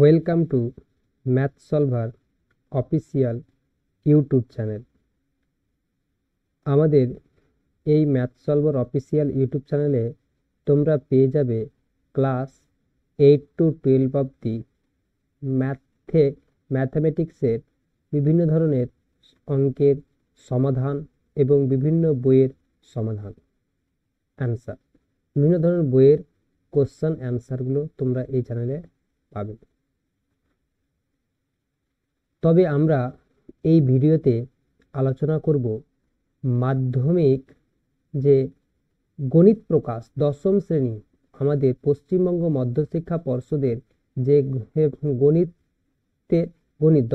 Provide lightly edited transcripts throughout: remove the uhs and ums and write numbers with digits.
Welcome to math solver official YouTube channel. আমাদের এই math solver official YouTube চ্যানেলে তোমরা পেয়ে যাবে ক্লাস 8 to 12 অবধি ম্যাথামেটিক্সের বিভিন্ন ধরনের অঙ্কের সমাধান এবং বিভিন্ন বইয়ের সমাধান অ্যান্সার, বিভিন্ন ধরনের বইয়ের কোশ্চেন অ্যান্সারগুলো তোমরা এই চ্যানেলে পাবে। তবে আমরা এই ভিডিওতে আলোচনা করব মাধ্যমিক যে গণিত প্রকাশ দশম শ্রেণী আমাদের পশ্চিমবঙ্গ মধ্যশিক্ষা পর্ষদের যে গণিত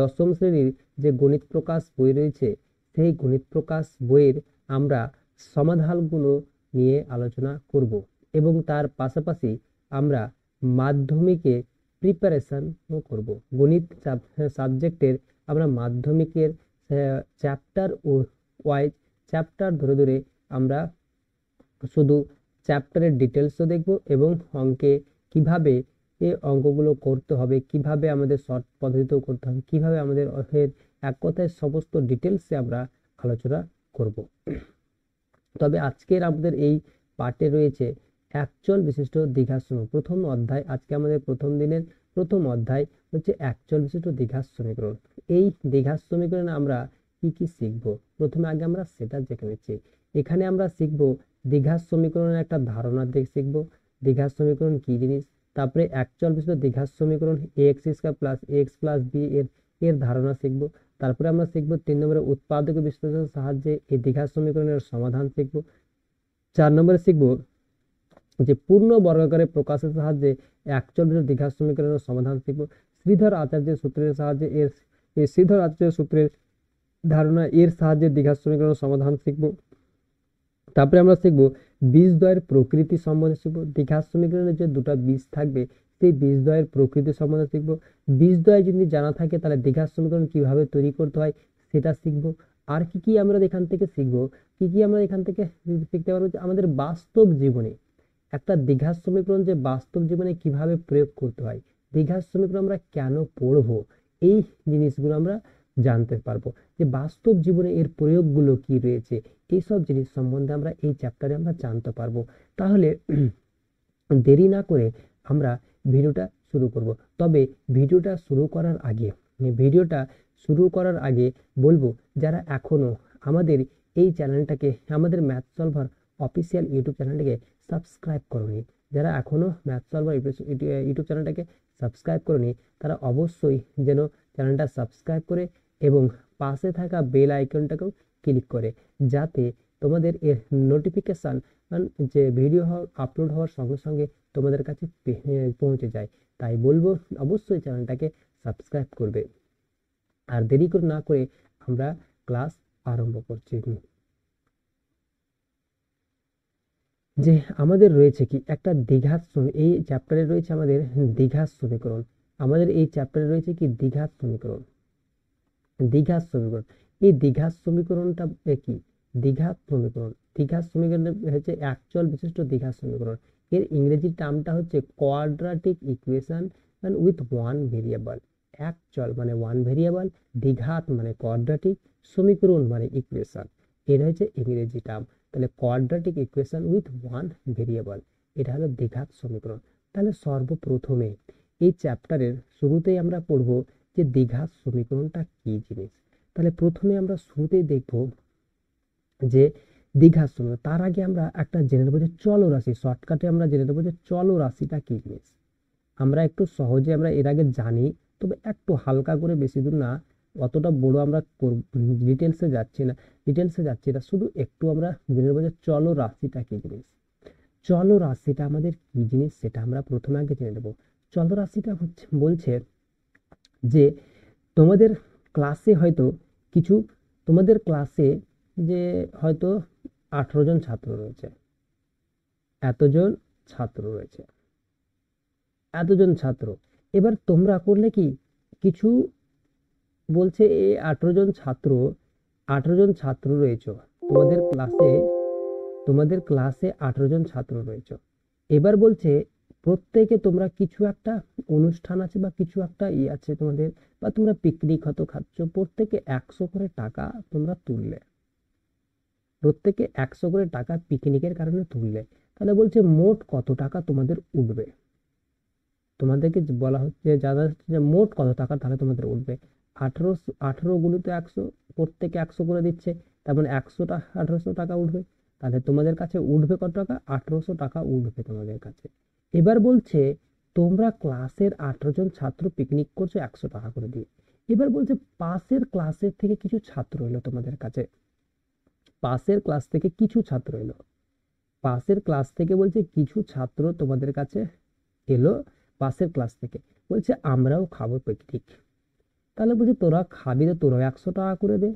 দশম শ্রেণীর যে গণিত প্রকাশ বই রয়েছে, সেই গণিত প্রকাশ বইয়ের আমরা সমাধানগুলো নিয়ে আলোচনা করব এবং তার পাশাপাশি আমরা মাধ্যমিকে প্রিপারেশনও করব। গণিত সাবজেক্টের আমরা মাধ্যমিকের চ্যাপ্টার ওয়াইজ চ্যাপ্টার ধরে ধরে আমরা শুধু চ্যাপ্টারের ডিটেলসও দেখব এবং অঙ্কে কিভাবে এই অঙ্কগুলো করতে হবে, কিভাবে আমাদের শর্ট পদ্ধতিতেও করতে হবে, কিভাবে আমাদের এক কথায় সমস্ত ডিটেলসে আমরা আলোচনা করব। তবে আজকের আমাদের এই পার্টে রয়েছে একচল বিশিষ্ট দ্বিঘাত সমীকরণ প্রথম অধ্যায়। আজকে আমাদের প্রথম দিনের প্রথম অধ্যায় হচ্ছে একচল বিশিষ্ট দ্বিঘাত সমীকরণ। এই দ্বিঘাত সমীকরণে আমরা কি কি শিখব, প্রথমে আগে আমরা সেটা দেখে নিচ্ছি। এখানে আমরা শিখব দ্বিঘাত সমীকরণের একটা ধারণা শিখব, দ্বিঘাত সমীকরণ কি জিনিস, তারপরে একচল বিশিষ্ট দ্বিঘাত সমীকরণ ax square plus x plus b এর ধারণা শিখব। তারপরে আমরা শিখব 3 নম্বরে উৎপাদক বিশ্লেষণের সাহায্যে এই দ্বিঘাত সমীকরণের সমাধান শিখব। 4 নম্বরে শিখব যে পূর্ণ বর্গাকারে প্রকাশের সাহায্যে একচল বিশিষ্ট দ্বিঘাত সমীকরণের সমাধান শিখব। শ্রীধর আচার্যের সূত্রের সাহায্যে শ্রীধর আচার্যের সূত্রের ধারণা এর সাহায্যে দ্বিঘাত সমীকরণের সমাধান শিখব। তারপরে আমরা শিখব বীজদ্বয়ের প্রকৃতি সম্বন্ধে শিখব। দ্বিঘাত সমীকরণের যে দুটো বীজ থাকবে সেই বীজদ্বয়ের প্রকৃতি সম্বন্ধে শিখব। বীজদ্বয় যদি জানা থাকে তাহলে দ্বিঘাত সমীকরণ কিভাবে তৈরি করতে হয় সেটা শিখব। আর কি কি আমরা এখান থেকে শিখব, কি কি আমরা এখান থেকে শিখতে পারবো, যে আমাদের বাস্তব জীবনে একটা দ্বিঘাত সমীকরণ যে বাস্তব জীবনে কিভাবে প্রয়োগ করতে হয়, দ্বিঘাত সমীকরণ আমরা কেন পড়বো, এই জিনিসগুলো আমরা জানতে পারবো, যে বাস্তব জীবনে এর প্রয়োগগুলো কি রয়েছে, এইসব জিনিস সম্বন্ধে আমরা এই চ্যাপ্টারে আমরা জানতে পারবো। তাহলে দেরি না করে আমরা ভিডিওটা শুরু করব। তবে ভিডিওটা শুরু করার আগে বলবো, যারা এখনো আমাদের এই চ্যানেলটাকে, আমাদের ম্যাথ সলভার অফিসিয়াল ইউটিউব চ্যানেলটাকে সাবস্ক্রাইব করোনি, যারা এখনো ম্যাথ সলভার ইউটিউব চ্যানেলটাকে সাবস্ক্রাইব করোনি, তারা অবশ্যই যেন চ্যানেলটা সাবস্ক্রাইব করে এবং পাশে থাকা বেল আইকনটাকেও ক্লিক করে, যাতে তোমাদের এর নোটিফিকেশন যে ভিডিও আপলোড হওয়ার সঙ্গে সঙ্গে তোমাদের কাছে পৌঁছে যায়। তাই বলবো অবশ্যই চ্যানেলটাকে সাবস্ক্রাইব করবে। আর দেরি করে না করে আমরা ক্লাস আরম্ভ করছি। যে আমাদের রয়েছে কি একটা এই চ্যাপ্টারে রয়েছে আমাদের দ্বিঘাত সমীকরণ। আমাদের এই চ্যাপ্টারে রয়েছে কি দ্বিঘাত সমীকরণ। এই দ্বিঘাত সমীকরণটা কি, দ্বিঘাত সমীকরণ হচ্ছে একচল বিশিষ্ট দ্বিঘাত সমীকরণ। এর ইংরেজি টার্মটা হচ্ছে কোয়াড্রাটিক ইকুয়েশন উইথ ওয়ান ভেরিয়েবল। একচল মানে ওয়ান ভেরিয়েবল, দ্বিঘাত মানে কোয়াড্রাটিক, সমীকরণ মানে ইকুয়েশন, এর হচ্ছে ইংরেজি টার্ম। তাহলে কোয়াড্রাটিক ইকুয়েশন উইথ ওয়ান ভেরিয়েবল, এটা হলো দ্বিঘাত সমীকরণ। তাহলে সর্বপ্রথমে এই চ্যাপ্টারের শুরুতেই আমরা পড়বো যে দ্বিঘাত সমীকরণটা কি জিনিস। তাহলে প্রথমে আমরা শুরুতেই দেখব যে দ্বিঘাত সমীকরণ। তার আগে আমরা একটা জেনে নেবো যে চলরাশি, শর্টকাটে আমরা জেনে নেবো যে চলরাশিটা কি জিনিস। আমরা একটু সহজে আমরা এর আগে জানি, তবে একটু হালকা করে, বেশি দূর না, অতটা বড় আমরা ডিটেলসে যাচ্ছি না, শুধু একটু আমরা জেনে নেবো যে চলরাশিটা কি জিনিস। চলরাশিটা আমাদের কি জিনিস সেটা আমরা প্রথমে আগে জেনে নেবো। চলরাশিটা বলছে যে তোমাদের ক্লাসে হয়তো কিছু, তোমাদের ক্লাসে যে হয়তো 18 জন ছাত্র রয়েছে, এতজন ছাত্র। এবার তোমরা করলে কি, কিছু বলছে এই 18 জন ছাত্র রয়েছে তোমাদের ক্লাসে 18 জন ছাত্র রয়েছে। এবার বলছে প্রত্যেকে তোমরা কিছু একটা অনুষ্ঠান আছে বা কিছু একটা আছে তোমাদের, বা তোমরা পিকনিক হয়তো খাচ্ছ, প্রত্যেকে 100 করে টাকা তোমরা তুললে, প্রত্যেকে 100 করে টাকা পিকনিকের কারণে তুললে, তাহলে বলছে মোট কত টাকা তোমাদের উঠবে। তোমাদেরকে বলা হচ্ছে, জানা যাচ্ছে যে মোট কত টাকা তাহলে তোমাদের উঠবে। 18 গুণিত 100, প্রত্যেকে 100 করে দিচ্ছে, তার মানে 1800 টাকা উঠবে। তাহলে তোমাদের কাছে উঠবে কত টাকা? 1800 টাকা উঠবে তোমাদের কাছে। এবার বলছে তোমরা ক্লাসের 18 জন ছাত্র পিকনিক করছো 100 টাকা করে দিয়ে। এবার বলছে পাশের ক্লাসের থেকে কিছু ছাত্র এলো তোমাদের কাছে, পাশের ক্লাস থেকে কিছু ছাত্র এলো, পাশের ক্লাস থেকে বলছে কিছু ছাত্র তোমাদের কাছে এলো, পাশের ক্লাস থেকে বলছে আমরাও খাবো পিকনিক। তাহলে বলছে তোরা খাবি তো তোরাও 100 টাকা করে দে,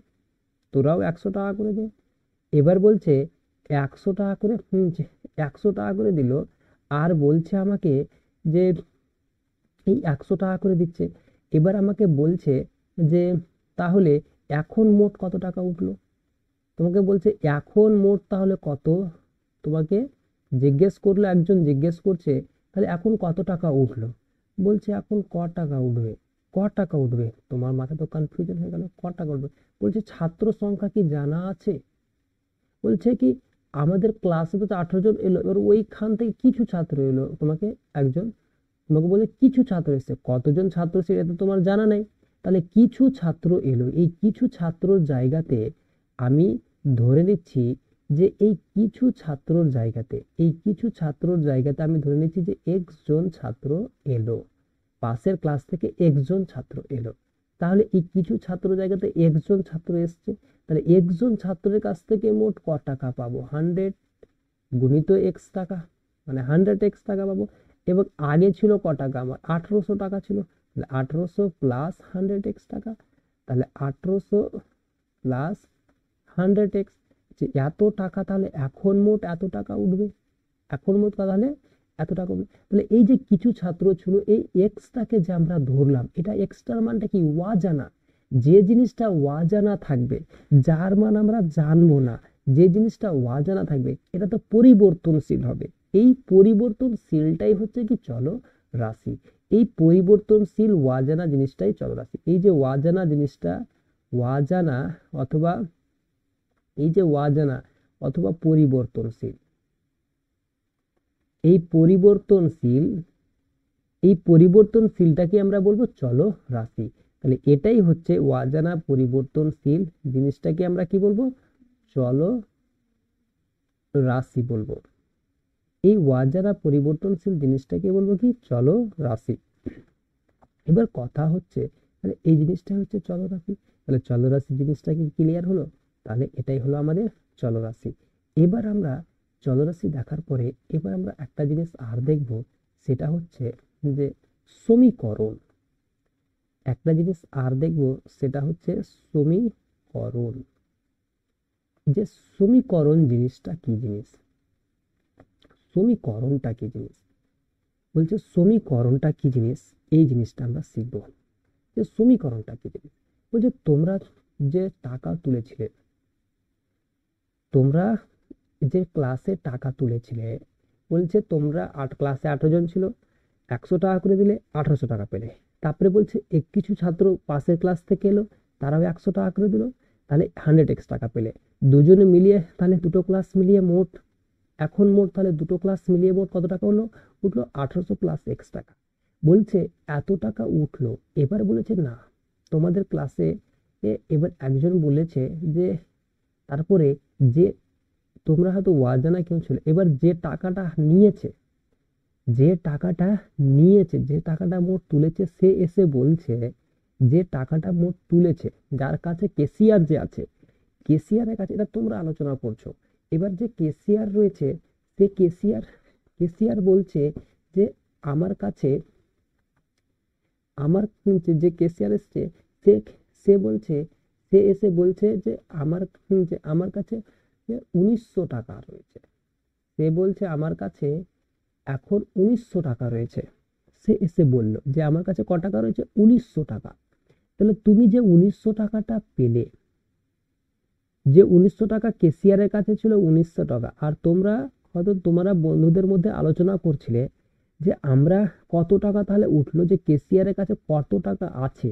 তোরাও 100 টাকা করে দে। এবার বলছে 100 টাকা করে, 100 টাকা করে দিল, আর বলছে আমাকে যে এই 100 টাকা করে দিচ্ছে। এবার আমাকে বলছে যে তাহলে এখন মোট কত টাকা উঠলো। তোমাকে বলছে এখন মোট তাহলে কত, তোমাকে জিজ্ঞেস করলো, একজন জিজ্ঞেস করছে তাহলে এখন কত টাকা উঠলো। বলছে এখন ক টাকা উঠবে, ক টাকা উঠবে, তোমার মাথা তো কনফিউশন হয়ে গেল, ক টাকা উঠবে। বলছে ছাত্র সংখ্যা কি জানা আছে? বলছে কি আমাদের ক্লাসে তো 18 জন এলো, এবার ওইখান থেকে কিছু ছাত্র এলো, তোমাকে একজন তোমাকে বলে কিছু ছাত্র এসেছে, কতজন ছাত্র এসেছে এটা তো তোমার জানা নেই। তাহলে কিছু ছাত্র এলো, এই কিছু ছাত্রর জায়গাতে আমি ধরে নিচ্ছি যে এই কিছু ছাত্রর জায়গাতে, এই কিছু ছাত্রর জায়গাতে আমি ধরে নিচ্ছি যে এক্স জন ছাত্র এলো, পাশের ক্লাস থেকে একজন ছাত্র এলো। তাহলে এই কিছু ছাত্র জায়গাতে একজন ছাত্র এসছে, তাহলে একজন ছাত্রের কাছ থেকে মোট ক টাকা পাবো? 100 গুণিত এক্স টাকা, মানে 100 টাকা পাবো। এবং আগে ছিল ক টাকা? আমার 1800 টাকা ছিল, তাহলে 1800 প্লাস 100 টাকা, তাহলে 1800 প্লাস 100 যে এত টাকা, তাহলে এখন মোট এত টাকা উঠবে, এখন মোট তাহলে এত টাকা উঠবে। তাহলে এই যে কিছু ছাত্র ছিল, এই এক্সটাকে যে আমরা ধরলাম, এটা এক্সটার মানটা কি? অজানা। যে জিনিসটা অজানা থাকবে, যার মান আমরা জানবো না, যে জিনিসটা অজানা থাকবে, এটা তো পরিবর্তনশীল হবে। এই পরিবর্তনশীলটাই হচ্ছে কি চল রাশি। এই পরিবর্তনশীল অজানা জিনিসটাই চল রাশি। এই যে অজানা জিনিসটা, অজানা অথবা এই যে অজানা অথবা পরিবর্তনশীল, এই পরিবর্তনশীল, এই পরিবর্তনশীলটাকে আমরা বলবো চল রাশি। তাহলে এটাই হচ্ছে অজানা পরিবর্তনশীল জিনিসটাকে আমরা কি বলবো? চল রাশি বলবো। এই অজানা পরিবর্তনশীল জিনিসটাকে বলবো কি? চল রাশি। এবার কথা হচ্ছে তাহলে এই জিনিসটা হচ্ছে চলরাশি, তাহলে চলরাশি জিনিসটা কি ক্লিয়ার হলো? তাহলে এটাই হলো আমাদের চলরাশি। এবার আমরা চলরাশি দেখার পরে এবার আমরা একটা জিনিস আর দেখব, সেটা হচ্ছে যে সমীকরণ। একটা জিনিস আর দেখব, সেটা হচ্ছে সমীকরণ। যে সমীকরণ জিনিসটা কি জিনিস, সমীকরণটা কি জিনিস, বলছে সমীকরণটা কি জিনিস, এই জিনিসটা আমরা শিখবো যে সমীকরণটা কি জিনিস। বলছে তোমরা যে টাকা তুলেছিলে, তোমরা যে ক্লাসে টাকা তুলেছিলে, বলছে তোমরা ক্লাসে 18 জন ছিল, 100 টাকা করে দিলে 1800 টাকা পেলে। তারপরে বলছে কিছু ছাত্র পাশের ক্লাস থেকে এলো, তারাও 100 টাকা করে দিল, তাহলে 100 টাকা পেলে। দুজনে মিলিয়ে তাহলে দুটো ক্লাস মিলিয়ে মোট, এখন মোট তাহলে দুটো ক্লাস মিলিয়ে মোট কত টাকা হলো? উঠলো 1800 প্লাস এক্স টাকা। বলছে এত টাকা উঠলো। এবার বলেছে না, তোমাদের ক্লাসে এবার একজন বলেছে যে তারপরে যে তোমরা হয়তো অজানা কেউ ছিল, এবার যে টাকাটা নিয়েছে, যে টাকাটা নিয়েছে, যে টাকাটা মোট তুলেছে, সে এসে বলছে যে টাকাটা মোট তুলেছে, যার কাছে কেসিয়ার যে আছে, কেসিয়ারের কাছে, এটা তোমরা আলোচনা করছো। এবার যে কেসিয়ার রয়েছে, সে কেসিয়ার বলছে যে আমার কাছে, আমার যে কেসিয়ার এসছে, সে সে বলছে, সে এসে বলছে যে আমার কাছে 1900 টাকা রয়েছে। সে বলছে আমার কাছে এখন 1900 টাকা রয়েছে। সে এসে বলল যে আমার কাছে ক টাকা রয়েছে? 1900 টাকা। তাহলে তুমি যে 1900 টাকাটা পেলে, যে 1900 টাকা কেসিয়ারের কাছে ছিল 1900 টাকা, আর তোমরা হয়তো তোমরা বন্ধুদের মধ্যে আলোচনা করছিলে যে আমরা কত টাকা তাহলে উঠলো, যে কেসিয়ারের কাছে কত টাকা আছে।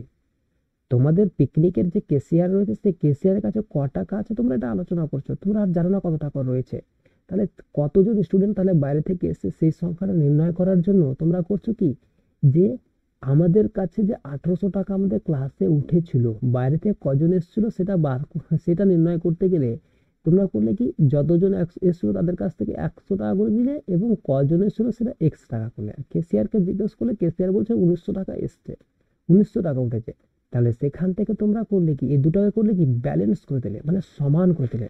তোমাদের পিকনিকের যে কেসিয়ার রয়েছে সেই কেসিয়ারের কাছে ক টাকা আছে তোমরা এটা আলোচনা করছো, তোমরা আর জানো না কত টাকা রয়েছে। তাহলে কতজন স্টুডেন্ট তাহলে বাইরে থেকে এসে সেই সংখ্যাটা নির্ণয় করার জন্য তোমরা করছো কি, যে আমাদের কাছে যে 1800 টাকা আমাদের ক্লাসে উঠেছিল, বাইরে থেকে কজন এসেছিল সেটা নির্ণয় করতে গেলে তোমরা করলে কি, যতজন এসেছিল তাদের কাছ থেকে 100 টাকা করে নিলে এবং কজন এসেছিল সেটা এক্স টাকা করলে। কেসিয়ারকে জিজ্ঞেস করলে কেসিয়ার বলছে 1900 টাকা এসছে, 1900 টাকা উঠেছে। তাহলে সেখান থেকে তোমরা করলে কি, এই দুটাকে করলে কি ব্যালেন্স করে দিলে, মানে সমান করে দিলে।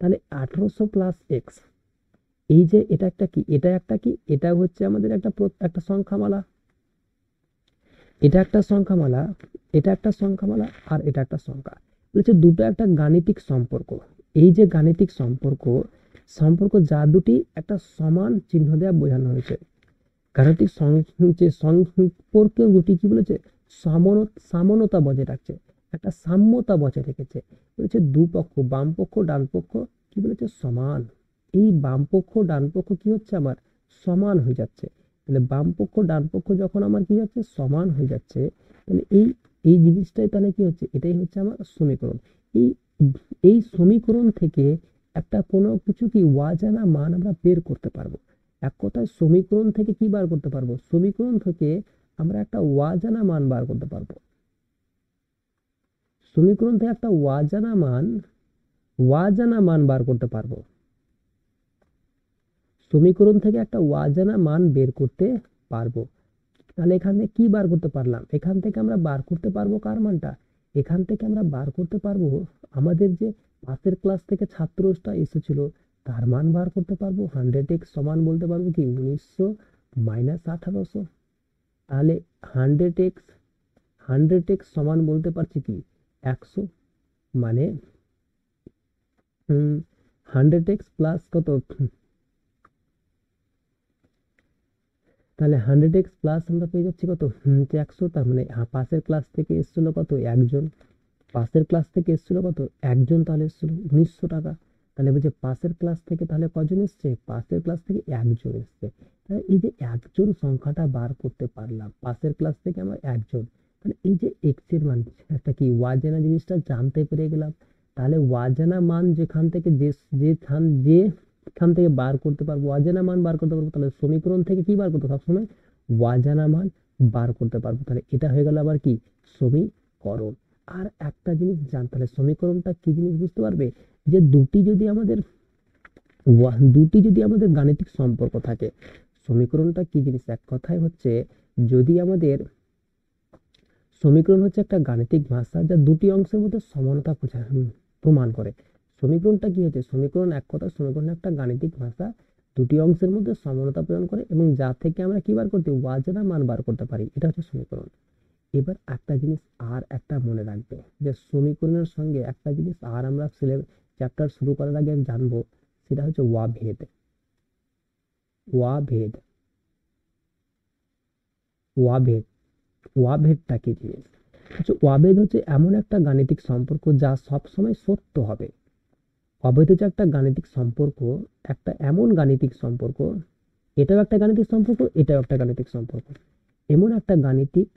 তাহলে 1800 প্লাস এক্স, এই যে এটা একটা কি, এটা একটা কি, এটা হচ্ছে আমাদের একটা সংখ্যামালা, এটা একটা সংখ্যামালা, এটা একটা সংখ্যামালা, আর এটা একটা সংখ্যা। বলছে দুটো একটা গাণিতিক সম্পর্ক। এই যে গাণিতিক সম্পর্ক, যা দুটি একটা সমান চিহ্ন দেওয়া বোঝানো হয়েছে। গাণিতিক যে সম্পর্ক দুটি কি বলেছে, সমানতা বজায় রাখছে, একটা সাম্যতা বজায় রেখেছে। বলেছে দুপক্ষ, বাম পক্ষ ডান পক্ষ কি বলেছে, সমান। এই বাম পক্ষ ডান পক্ষ কি হচ্ছে আমার, সমান হয়ে যাচ্ছে। তাহলে বাম পক্ষ ডান পক্ষ যখন আমার কি যাচ্ছে, সমান হয়ে যাচ্ছে, তাহলে এই এই জিনিসটাই তাহলে কি হচ্ছে, এটাই হচ্ছে আমার সমীকরণ। এই এই সমীকরণ থেকে একটা কোনো কিছু কি অজানা মান আমরা বের করতে পারবো। এক কথায় সমীকরণ থেকে কি বার করতে পারবো, সমীকরণ থেকে আমরা একটা অজানা মান বার করতে পারবো। সমীকরণ থেকে একটা অজানা মান বার করতে পারবো। সমীকরণ থেকে একটা অজানা মান বের করতে পারবো। তাহলে এখান থেকে কি বার করতে পারলাম, এখান থেকে আমরা বার করতে পারবো কার মানটা, এখান থেকে আমরা বার করতে পারবো আমাদের যে পাশের ক্লাস থেকে ছাত্রটা এসেছিল তার মান বার করতে পারবো। 100x সমান বলতে পারবো কি 1900 মাইনাস 1800। তাহলে 100x সমান বলতে পারছি কি 100, মানে 100x প্লাস কত, তাহলে 100x প্লাস আমরা পেয়ে যাচ্ছি কত, 100। তার মানে পাশের ক্লাস থেকে এসেছিল কত, একজন। পাশের ক্লাস থেকে এসেছিল কত, একজন, তাহলে এসেছিল 1900 টাকা। তাহলে বলছে পাশের ক্লাস থেকে তাহলে কজন এসছে, পাশের ক্লাস থেকে একজন এসছে। তাহলে এই যে একজন সংখ্যাটা বার করতে পারলাম, পাশের ক্লাস থেকে আমরা একজন, তাহলে এই যে এক্স এর মান, একটা কি অজানা জিনিসটা জানতে পেরে গেলাম। তাহলে অজানা মান যেখান থেকে যেখান থেকে বার করতে পারবো, অজানা মান বার করতে পারবো, তাহলে সমীকরণ থেকে কি বার করতে সবসময় অজানা মান বার করতে পারবো। তাহলে এটা হয়ে গেল আবার কি সমীকরণ। আর একটা জিনিস তাহলে সমীকরণটা কি জিনিস বুঝতে পারবে, যে দুটি যদি আমাদের গাণিতিক সম্পর্ক থাকে, সমীকরণটা কি জিনিস, এক কথায় হচ্ছে যদি আমাদের সমীকরণ হচ্ছে একটা গাণিতিক ভাষা যা দুটি অংশের মধ্যে সমানতা প্রমাণ করে। সমীকরণটা কি হচ্ছে, সমীকরণ এক কথা, সমীকরণ একটা গাণিতিক ভাষা, দুটি অংশের মধ্যে সমানতা প্রদান করে এবং যা থেকে আমরা কি বার করতে, অজানা মান বার করতে পারি, এটা হচ্ছে সমীকরণ। এবার একটা জিনিস আর একটা মনে রাখবে, যে সমীকরণের সঙ্গে একটা জিনিস আর আমরা চ্যাপ্টার শুরু করার আগে জানবো, সেটা হচ্ছে অভেদ। অভেদ, অভেদ, অভেদটা কি জিনিস, হচ্ছে অভেদ হচ্ছে এমন একটা গাণিতিক সম্পর্ক যা সবসময় সত্য হবে। অভেদ হচ্ছে একটা গাণিতিক সম্পর্ক, একটা এমন গাণিতিক সম্পর্ক, এটাও একটা গাণিতিক সম্পর্ক, এটাও একটা গাণিতিক সম্পর্ক, এমন একটা গাণিতিক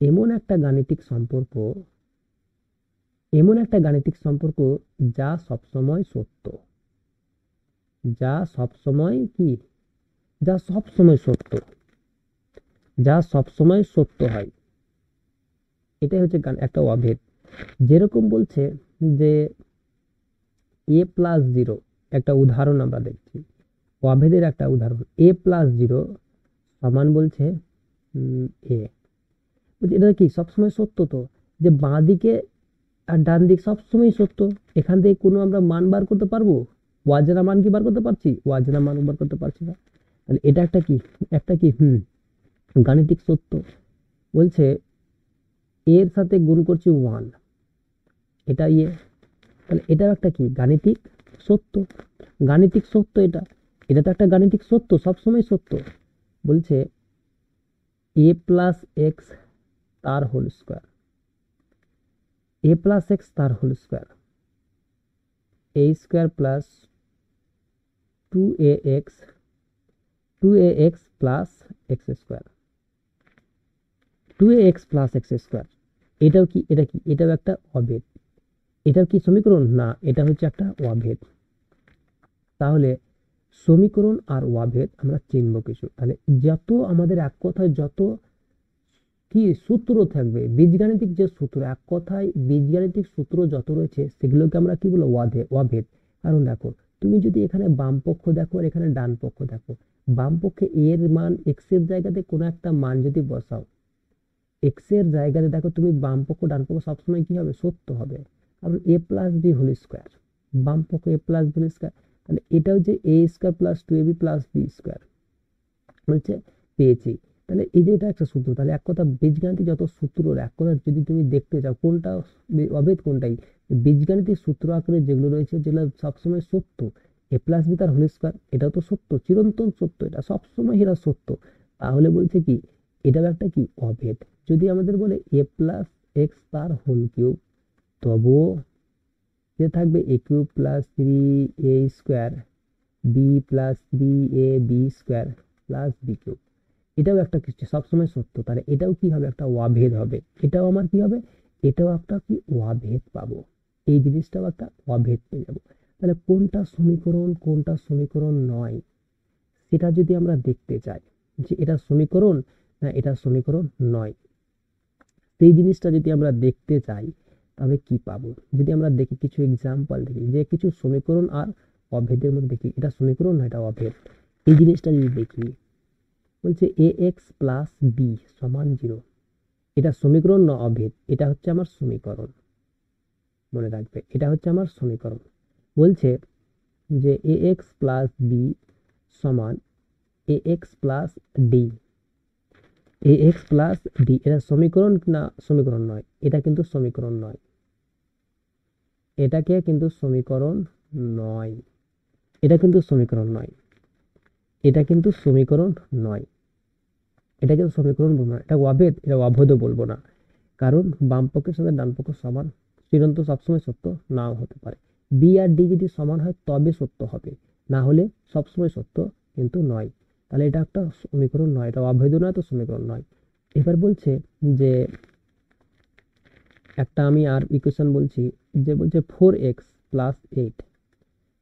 এমন একটা গাণিতিক সম্পর্ক এমন একটা গাণিতিক সম্পর্ক যা সবসময় সত্য, যা সবসময় কি, যা সবসময় সত্য, যা সবসময় সত্য হয়। এটাই হচ্ছে একটা অভেদ। যেরকম বলছে যে a প্লাস জিরো, একটা উদাহরণ আমরা দেখছি, অভেদের একটা উদাহরণ, a প্লাস জিরো সমান বলছে a, বলছে এটা কি সবসময় সত্য, তো যে বাঁ দিকে আর ডান দিক সবসময় সত্য, এখান থেকে কোনো আমরা মান বার করতে পারবো, অজানা মান কি বার করতে পারছি, অজানা মান বার করতে পারছি না। তাহলে এটা একটা কি গাণিতিক সত্য। বলছে এর সাথে গুণ করছি 1, এটা তাহলে এটাও একটা কি গাণিতিক সত্য, গাণিতিক সত্য। এটা এটা তো একটা গাণিতিক সত্য, সবসময় সত্য। বলছে a প্লাস এক্স তার whole square, a plus X তার whole square, a square plus 2ax 2ax plus X square, 2ax plus X square. এটাও কি, এটা কি, এটাও একটা অভেদ। এটাও কি সমীকরণ? না, এটা হচ্ছে একটা অভেদ। তাহলে সমীকরণ আর অভেদ আমরা চিনব কিছু। তাহলে যত আমাদের এক কথায় যত কি সূত্র থাকবে, বীজগাণিতিক যে সূত্র, এক কথায় বীজগাণিতিক সূত্র যত রয়েছে সেগুলোকে আমরা কি বলবো? অভেদ। কারণ দেখো, তুমি যদি এখানে বাম পক্ষ দেখো আর এখানে ডান পক্ষ দেখো, বাম পক্ষে a এর মান x এর জায়গাতে কোনো একটা মান যদি বসাও, x এর জায়গাতে দেখো তুমি বাম পক্ষ ডান পক্ষ সবসময় কি হবে? সত্য হবে। কারণ a plus B whole square, বাম পক্ষ a plus B whole square. তাহলে এটাও যে a square plus 2ab plus B square বলছে, পেয়েছি। তাহলে এই যে এটা একটা সূত্র। তাহলে এক কথা বীজগাণিতিক যত সূত্র, এক কথা যদি তুমি দেখতে চাও কোনটা অভেদ কোনটাই, বীজগাণিতিক সূত্র আকারে যেগুলো রয়েছে যেগুলো সবসময় সত্য, এ প্লাস বি তার হোল স্কোয়ার, এটাও তো সত্য, চিরন্তন সত্য, এটা সবসময় এরা সত্য। তাহলে বলছে কি, এটাও একটা কি? অভেদ। যদি আমাদের বলে এ প্লাস এক্স তার হোল কিউব, তবুও যে থাকবে A cube plus 3a square B plus 3ab square plus B cube, এটাও একটা কিছু সবসময় সত্য। তাহলে এটাও কি হবে? একটা অভেদ হবে। এটাও আমার কি হবে? এটাও একটা কি? অভেদ পাবো। এই জিনিসটাও একটা অভেদ পেয়ে যাবো। তাহলে কোনটা সমীকরণ কোনটা সমীকরণ নয়, সেটা যদি আমরা দেখতে চাই যে এটা সমীকরণ না এটা সমীকরণ নয়, সেই জিনিসটা যদি আমরা দেখতে চাই তাহলে কি পাবো? যদি আমরা দেখি কিছু এক্সাম্পল দেখি যে কিছু সমীকরণ আর অভেদের মধ্যে দেখি এটা সমীকরণ না এটা অভেদ, এই জিনিসটা যদি দেখি, বলছে এ এক্স প্লাস বি সমান 0, এটা সমীকরণ না অভেদ? এটা হচ্ছে আমার সমীকরণ, মনে রাখবে, এটা হচ্ছে আমার সমীকরণ। বলছে যে এ এক্স প্লাস বি সমান এ এক্স প্লাস ডি, এ এক্স প্লাস ডি, এটা সমীকরণ না সমীকরণ নয়? এটা কিন্তু সমীকরণ নয়, এটাকে কিন্তু সমীকরণ নয়, এটা কিন্তু সমীকরণ নয়, এটা কিন্তু সমীকরণ নয়, এটা কিন্তু সমীকরণ বলবো না, এটা অভেদ, এটা অভেদও বলবো না। কারণ বাম পক্ষের সাথে ডান পক্ষ সমান, চিরন্তন সবসময় সত্য নাও হতে পারে। বি আর ডি যদি সমান হয় তবে সত্য হবে, না হলে সবসময় সত্য কিন্তু নয়। তাহলে এটা একটা সমীকরণ নয়, এটা অবৈধ নয়, তো সমীকরণ নয়। এবার বলছে যে একটা আমি আর ইকুয়েশন বলছি, যে বলছে 4x প্লাস 8,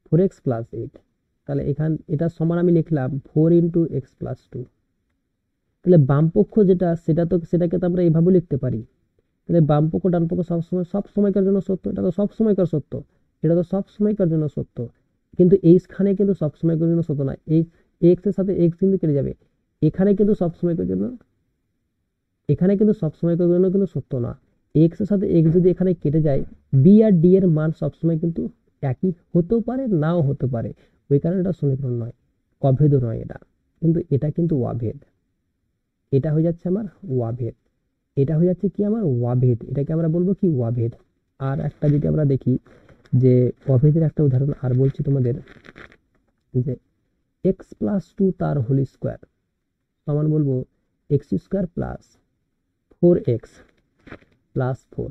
4x প্লাস 8, তাহলে এখান এটা সমান আমি লিখলাম 4 ইন্টু এক্স প্লাস 2। তাহলে বাম পক্ষ যেটা সেটাকে তো আমরা এইভাবে লিখতে পারি। তাহলে বাম পক্ষ ডান পক্ষ সব সময়কার জন্য সত্য, এটা তো সব সময়কার সত্য, এটা তো সব সময়কার জন্য সত্য। কিন্তু এইখানে কিন্তু সব সময়কার জন্য সত্য না, এই এক্স এর সাথে এক্স কিন্তু কেটে যাবে। এখানে কিন্তু সব সময়কার জন্য, এখানে কিন্তু সব সময়কার জন্য কিন্তু সত্য না। এক্স এর সাথে এক্স যদি এখানে কেটে যায়, বি আর ডি এর মান সবসময় কিন্তু একই হতেও পারে নাও হতে পারে, ওই কারণে এটা সমীকরণ নয়, অভেদ নয় এটা। কিন্তু এটা কিন্তু অভেদ, এটা হয়ে যাচ্ছে আমার অভেদ, এটা হয়ে যাচ্ছে কি আমার অভেদ, এটাকে আমরা বলবো কি? অভেদ। আর একটা যদি আমরা দেখি যে অভেদের একটা উদাহরণ আর বলছি তোমাদের, যে এক্স প্লাস 2 তার হোল স্কোয়ার সমান বলবো x square plus 4x plus 4,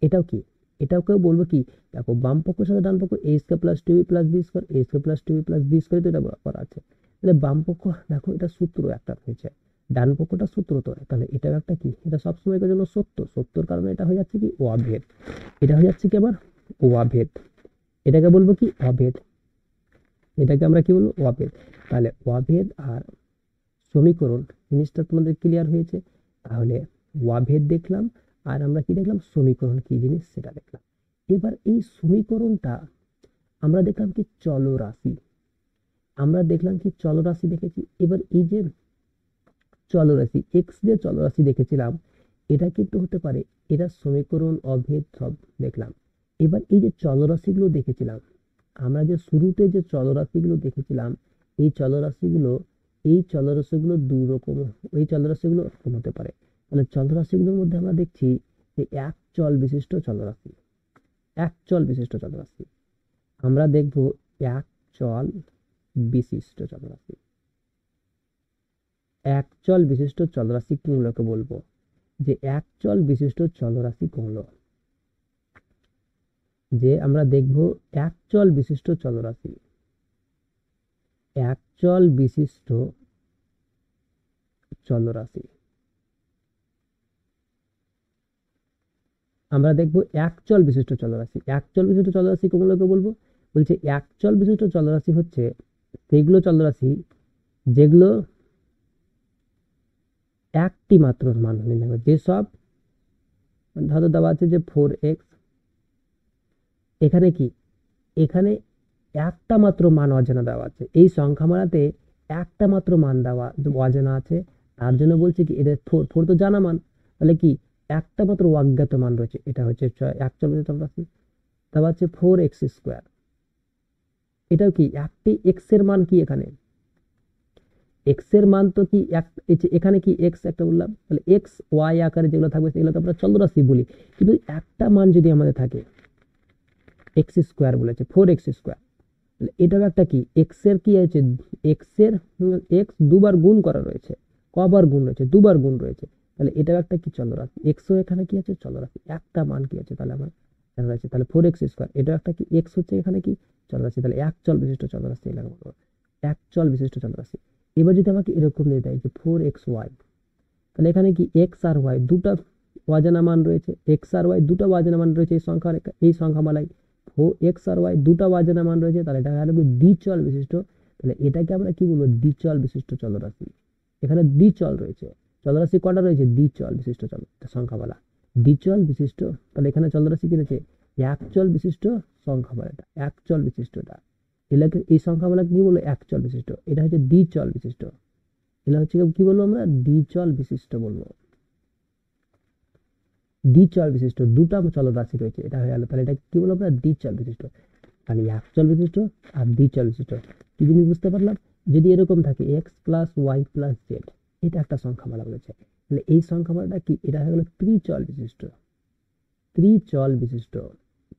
এটাও কি? এটাও কেউ বলবো কি? দেখো বাম পক্ষের সাথে ডান পক্ষ A square plus 2b plus B square, A square plus 2b plus B square, তো এটা করা আছে। তাহলে বাম পক্ষ দেখো এটা সূত্র একটা হয়েছে, ডান পক্ষটা সূত্র তো, তাহলে এটাও একটা কি? এটা সবসময়ের জন্য সত্য, সত্যর কারণে এটা হয়ে যাচ্ছে কি? অভেদ। এটা হয়ে যাচ্ছে কি আবার? অভেদ। এটাকে বলবো কি? অভেদ। এটাকে আমরা কি বলবো? অভেদ। তাহলে অভেদ আর সমীকরণ জিনিসটা তোমাদের ক্লিয়ার হয়েছে। তাহলে অভেদ দেখলাম, আর আমরা কি দেখলাম? সমীকরণ কি জিনিস সেটা দেখলাম। এবার এই সমীকরণটা আমরা দেখলাম কি? চলরাশি, আমরা দেখলাম কি? চলরাশি দেখেছি। এবার এই যে চলরাশি এক্স যে চলরাশি দেখেছিলাম, এটা কিন্তু হতে পারে, এটা সমীকরণ অভেদ সব দেখলাম। এবার এই যে চলরাশিগুলো দেখেছিলাম, আমরা যে শুরুতে যে চলরাশিগুলো দেখেছিলাম, এই চলরাশিগুলো এই চলরাশিগুলো দুই রকম, এই চলরাশিগুলো এরকম হতে পারে। তাহলে চলরাশিগুলোর মধ্যে আমরা দেখছি যে এক চল বিশিষ্ট চলরাশি, এক চল বিশিষ্ট চলরাশি, আমরা দেখব এক চল বিশিষ্ট চলরাশি, এক চল বিশিষ্ট চলরাশি কোনগুলোকে বলবো? যে এক চল বিশিষ্ট চলরাশি কোনগুলো, যে আমরা দেখব এক চল বিশিষ্ট চলরাশি, এক চল বিশিষ্ট চলরাশি। আমরা দেখব একচল বিশিষ্ট চলরাশি। একচল বিশিষ্ট চলরাশি কোনগুলোকে বলবো? বলছে একচল বিশিষ্ট চলরাশি হচ্ছে সেগুলো চলরাশি যেগুলো একটি মাত্র মান নির্ণয় করে। যেসব ধরো দেওয়া আছে যে 4x, এখানে কি, এখানে একটা মাত্র মান অজানা দেওয়া আছে। এই সংখ্যামালাতে একটা মাত্র মান দেওয়া অজানা আছে, তার জন্য বলছে কি এদের 4 তো জানা মান, তাহলে কি একটা মাত্র অজ্ঞাত মান রয়েছে, এটা হচ্ছে একচল বিশিষ্ট চলরাশি। দেওয়া আছে 4x², এটাও কি একটি x এর মান কি, এখানে x এর মান তো কি এখানে কি x একটা বললাম, তাহলে x y আকারে যেগুলো থাকবে সেগুলো তো আমরা চলরাশি বলি, কিন্তু একটা মান যদি আমাদের থাকে x² বলেছে 4x², তাহলে এটাও একটা কি x এর কি আছে, x এর x দুবার গুণ করা রয়েছে, কবার গুণ রয়েছে, দুবার গুণ রয়েছে, তাহলে এটাও একটা কি চলরাশি। x ও এখানে কি আছে চলরাশি, একটা মান কি আছে তাহলে আমার জানা আছে, তাহলে 4x², এটাও একটা কি x হচ্ছে এখানে কি চলরাশি, তাহলে একচল বিশিষ্ট চলরাশি এলাকা বলবো, একচল বিশিষ্ট চলরাশি। এবার যদি আমাকে এরকম দিয়ে দেয় যে 4xy, তাহলে এখানে কি x আর y দুটা অজানা মান রয়েছে, x আর y দুটো অজানা মান রয়েছে এই সংখ্যামালায়, x আর y দুটো অজানা মান রয়েছে, তাহলে এটা হলো দ্বিচল বিশিষ্ট। তাহলে এটাকে আমরা কি বলবো, দ্বিচল বিশিষ্ট চলরাশি। এখানে দ্বিচল রয়েছে, চলরাশি কটা রয়েছে, দ্বিচল বিশিষ্ট সংখ্যামালা, দ্বিচল বিশিষ্ট। তাহলে এখানে চলরাশি কি রয়েছে, একচল বিশিষ্ট সংখ্যামালাটা, একচল বিশিষ্টটা, এই সংখ্যামালাকে কি বলবো, একচল বিশিষ্ট। এটা হচ্ছে দ্বিচল বিশিষ্ট, এটা হচ্ছে কি বলবো আমরা, দ্বিচল বিশিষ্ট বলবো। দ্বিচল বিশিষ্ট দুটা চলরাশি রয়েছে, এটা হয়ে গেল, তাহলে এটা কি বলবো আমরা, দ্বিচল বিশিষ্ট। তাহলে একচল বিশিষ্ট আর দ্বিচল বিশিষ্ট কি জিনিস বুঝতে পারলাম। যদি এরকম থাকে x + y + z, এটা একটা সংখ্যামালা বলেছে, তাহলে এই সংখ্যামালাটা কি, এটা হয়ে গেল ত্রিচল বিশিষ্ট, ত্রিচল বিশিষ্ট,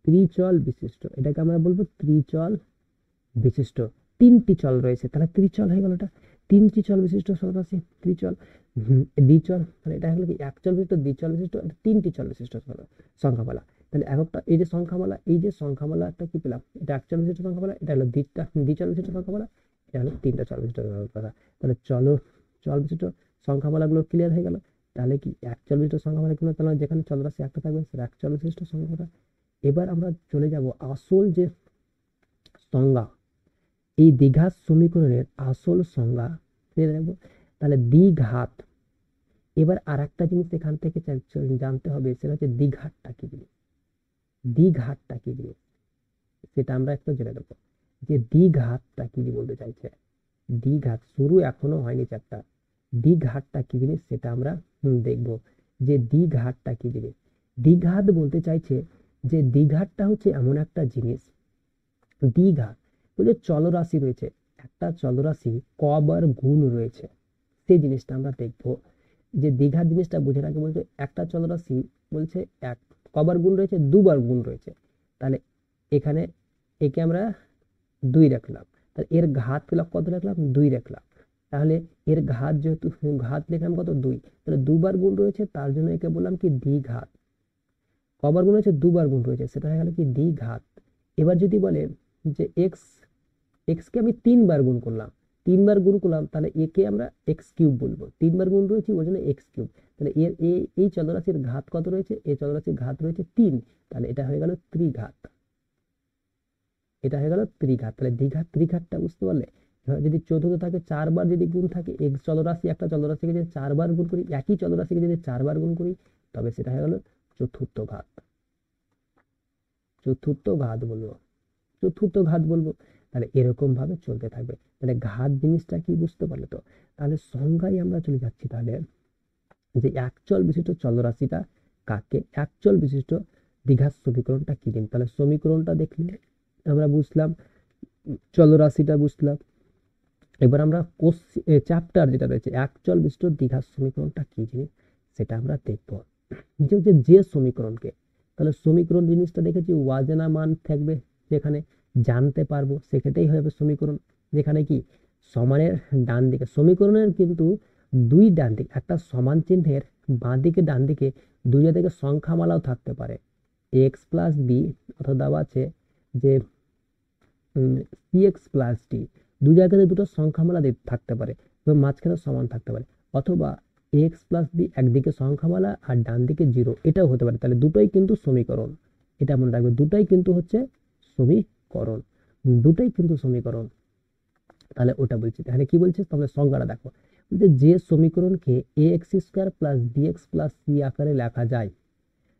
ত্রিচল বিশিষ্ট, এটাকে আমরা বলবো ত্রিচল বিশিষ্ট। তিনটি চল রয়েছে, তাহলে ত্রিচল হয়ে গেল, এটা তিনটি চল বিশিষ্ট চলরাশি ত্রিচল। দ্বিচল, তাহলে এটা হলো কি একচল বিশিষ্ট, দ্বিচল বিশিষ্ট, তিনটি চল বিশিষ্ট সংখ্যামালা। তাহলে একটা এই যে সংখ্যামালা, এই যে সংখ্যামালা একটা কি পেলাম, এটা একচল বিশিষ্ট সংখ্যামালা, এটা হলো দ্বিচল বিশিষ্ট সংখ্যামালা, এটা হলো তিনটা চল বিশিষ্ট সংখ্যামালা। তাহলে চল বিশিষ্ট সংখ্যামালাগুলো ক্লিয়ার হয়ে গেল। তাহলে কি একচল বিশিষ্ট সংখ্যামালা গুলো, তাহলে যেখানে চলরাশি একটা থাকবে সেটা একচল বিশিষ্ট সংখ্যামালা। এবার আমরা চলে যাব আসল যে সংজ্ঞা, এই দ্বিঘাত সমীকরণের আসল সংজ্ঞা দেখব। তাহলে দ্বিঘাত, এবার আর একটা জিনিস এখান থেকে জানতে হবে, সেটা হচ্ছে দ্বিঘাতটা কি জিনিস, দ্বিঘাতটা কি জিনিস সেটা আমরা একটু জেনে নেবো, যে দ্বিঘাতটা কি বলতে চাইছে। দ্বিঘাত শুরু এখনো হয়নি চ্যাপ্টার, দ্বিঘাতটা কি জিনিস সেটা আমরা দেখব, যে দ্বিঘাতটা কি জিনিস। দ্বিঘাত বলতে চাইছে যে দ্বিঘাতটা হচ্ছে এমন একটা জিনিস, দ্বিঘাত বলে চলরাশি রয়েছে, একটা চলরাশি কবার গুণ রয়েছে সেই জিনিসটা আমরা দেখব। যে দ্বিঘাত জিনিসটা বুঝে রাখে, বলছে একটা চলরাশি বলছে এক কবার গুণ রয়েছে, দুবার গুণ রয়েছে, তাহলে এখানে একে আমরা 2 রাখলাম, তাহলে এর ঘাত পেলাম কত রাখলাম, 2 রাখলাম, তাহলে এর ঘাত যেহেতু ঘাত লিখলাম কত 2, তাহলে দুবার গুণ রয়েছে, তার জন্য একে বললাম কি দ্বিঘাত। কবার গুণ রয়েছে, দুবার গুণ রয়েছে, সেটা হয়ে গেল কি দ্বিঘাত। এবার যদি বলে যে x কে আমি 3 বার গুণ করলাম, 3 বার গুণ করলাম, তাহলে একে আমরা x³ বলবো, 3 বার গুণ রয়েছে ওই জন্য x³। তাহলে এর এই চলরাশির ঘাত কত রয়েছে, এই চলরাশির ঘাত রয়েছে 3, তাহলে এটা হয়ে গেল ত্রিঘাত, এটা হয়ে গেল ত্রিঘাত। তাহলে দ্বিঘাত ত্রিঘাতটা বুঝতে পারলে। যদি চতুর্থ থাকে 4 বার যদি গুণ থাকে, এক চলরাশি একটা চলরাশিকে যদি 4 বার গুণ করি, একই চলরাশিকে যদি 4 বার গুণ করি, তবে সেটা হয়ে গেল চতুর্থ ঘাত, চতুর্থ ঘাত বলবো, চতুর্থ ঘাত বলবো। তাহলে এরকম ভাবে চলতে থাকবে। তাহলে ঘাত জিনিসটা কি বুঝতে পারলে তো। তাহলে সংজ্ঞায় আমরা চলে যাচ্ছি, তাহলে যে একচল বিশিষ্ট চলরাশিটা কাকে, একচল বিশিষ্ট দ্বিঘাত সমীকরণটা কি জিনিস। তাহলে সমীকরণটা দেখলে আমরা বুঝলাম, চলরাশিটা বুঝলাম। এবার আমরা চ্যাপ্টার যেটা রয়েছে একচল বিশিষ্ট দ্বিঘাত সমীকরণটা কি জিনিস সেটা আমরা দেখবো। যে সমীকরণকে, তাহলে সমীকরণ জিনিসটা দেখেছি অজানা মান থাকবে, যেখানে জানতে পারবো সেটাই হবে সমীকরণ। যেখানে কি সমানের ডান দিকে, সমীকরণের কিন্তু দুই ডান দিক, একটা সমান চিহ্নের বাঁ দিকে ডান দিকে দুই দিকে সংখ্যামালাও থাকতে পারে, x + b, অথবা দেওয়া আছে যে cx + d, দুই জায়গাতে দুটো সংখ্যামালা থাকতে পারে এবং মাঝখানে সমান থাকতে পারে। অথবা এক্স প্লাস বি একদিকে সংখ্যামালা আর ডান দিকে 0, এটাও হতে পারে। তাহলে দুটোই কিন্তু সমীকরণ, এটা মনে রাখবে, দুটাই কিন্তু হচ্ছে সমীকরণ, দুটাই কিন্তু সমীকরণ। তাহলে ওটা বলছি। তাহলে কি বলছে, তাহলে সংজ্ঞাটা দেখো, যে সমীকরণকে এ x square plus B x plus C আকারে লেখা যায়।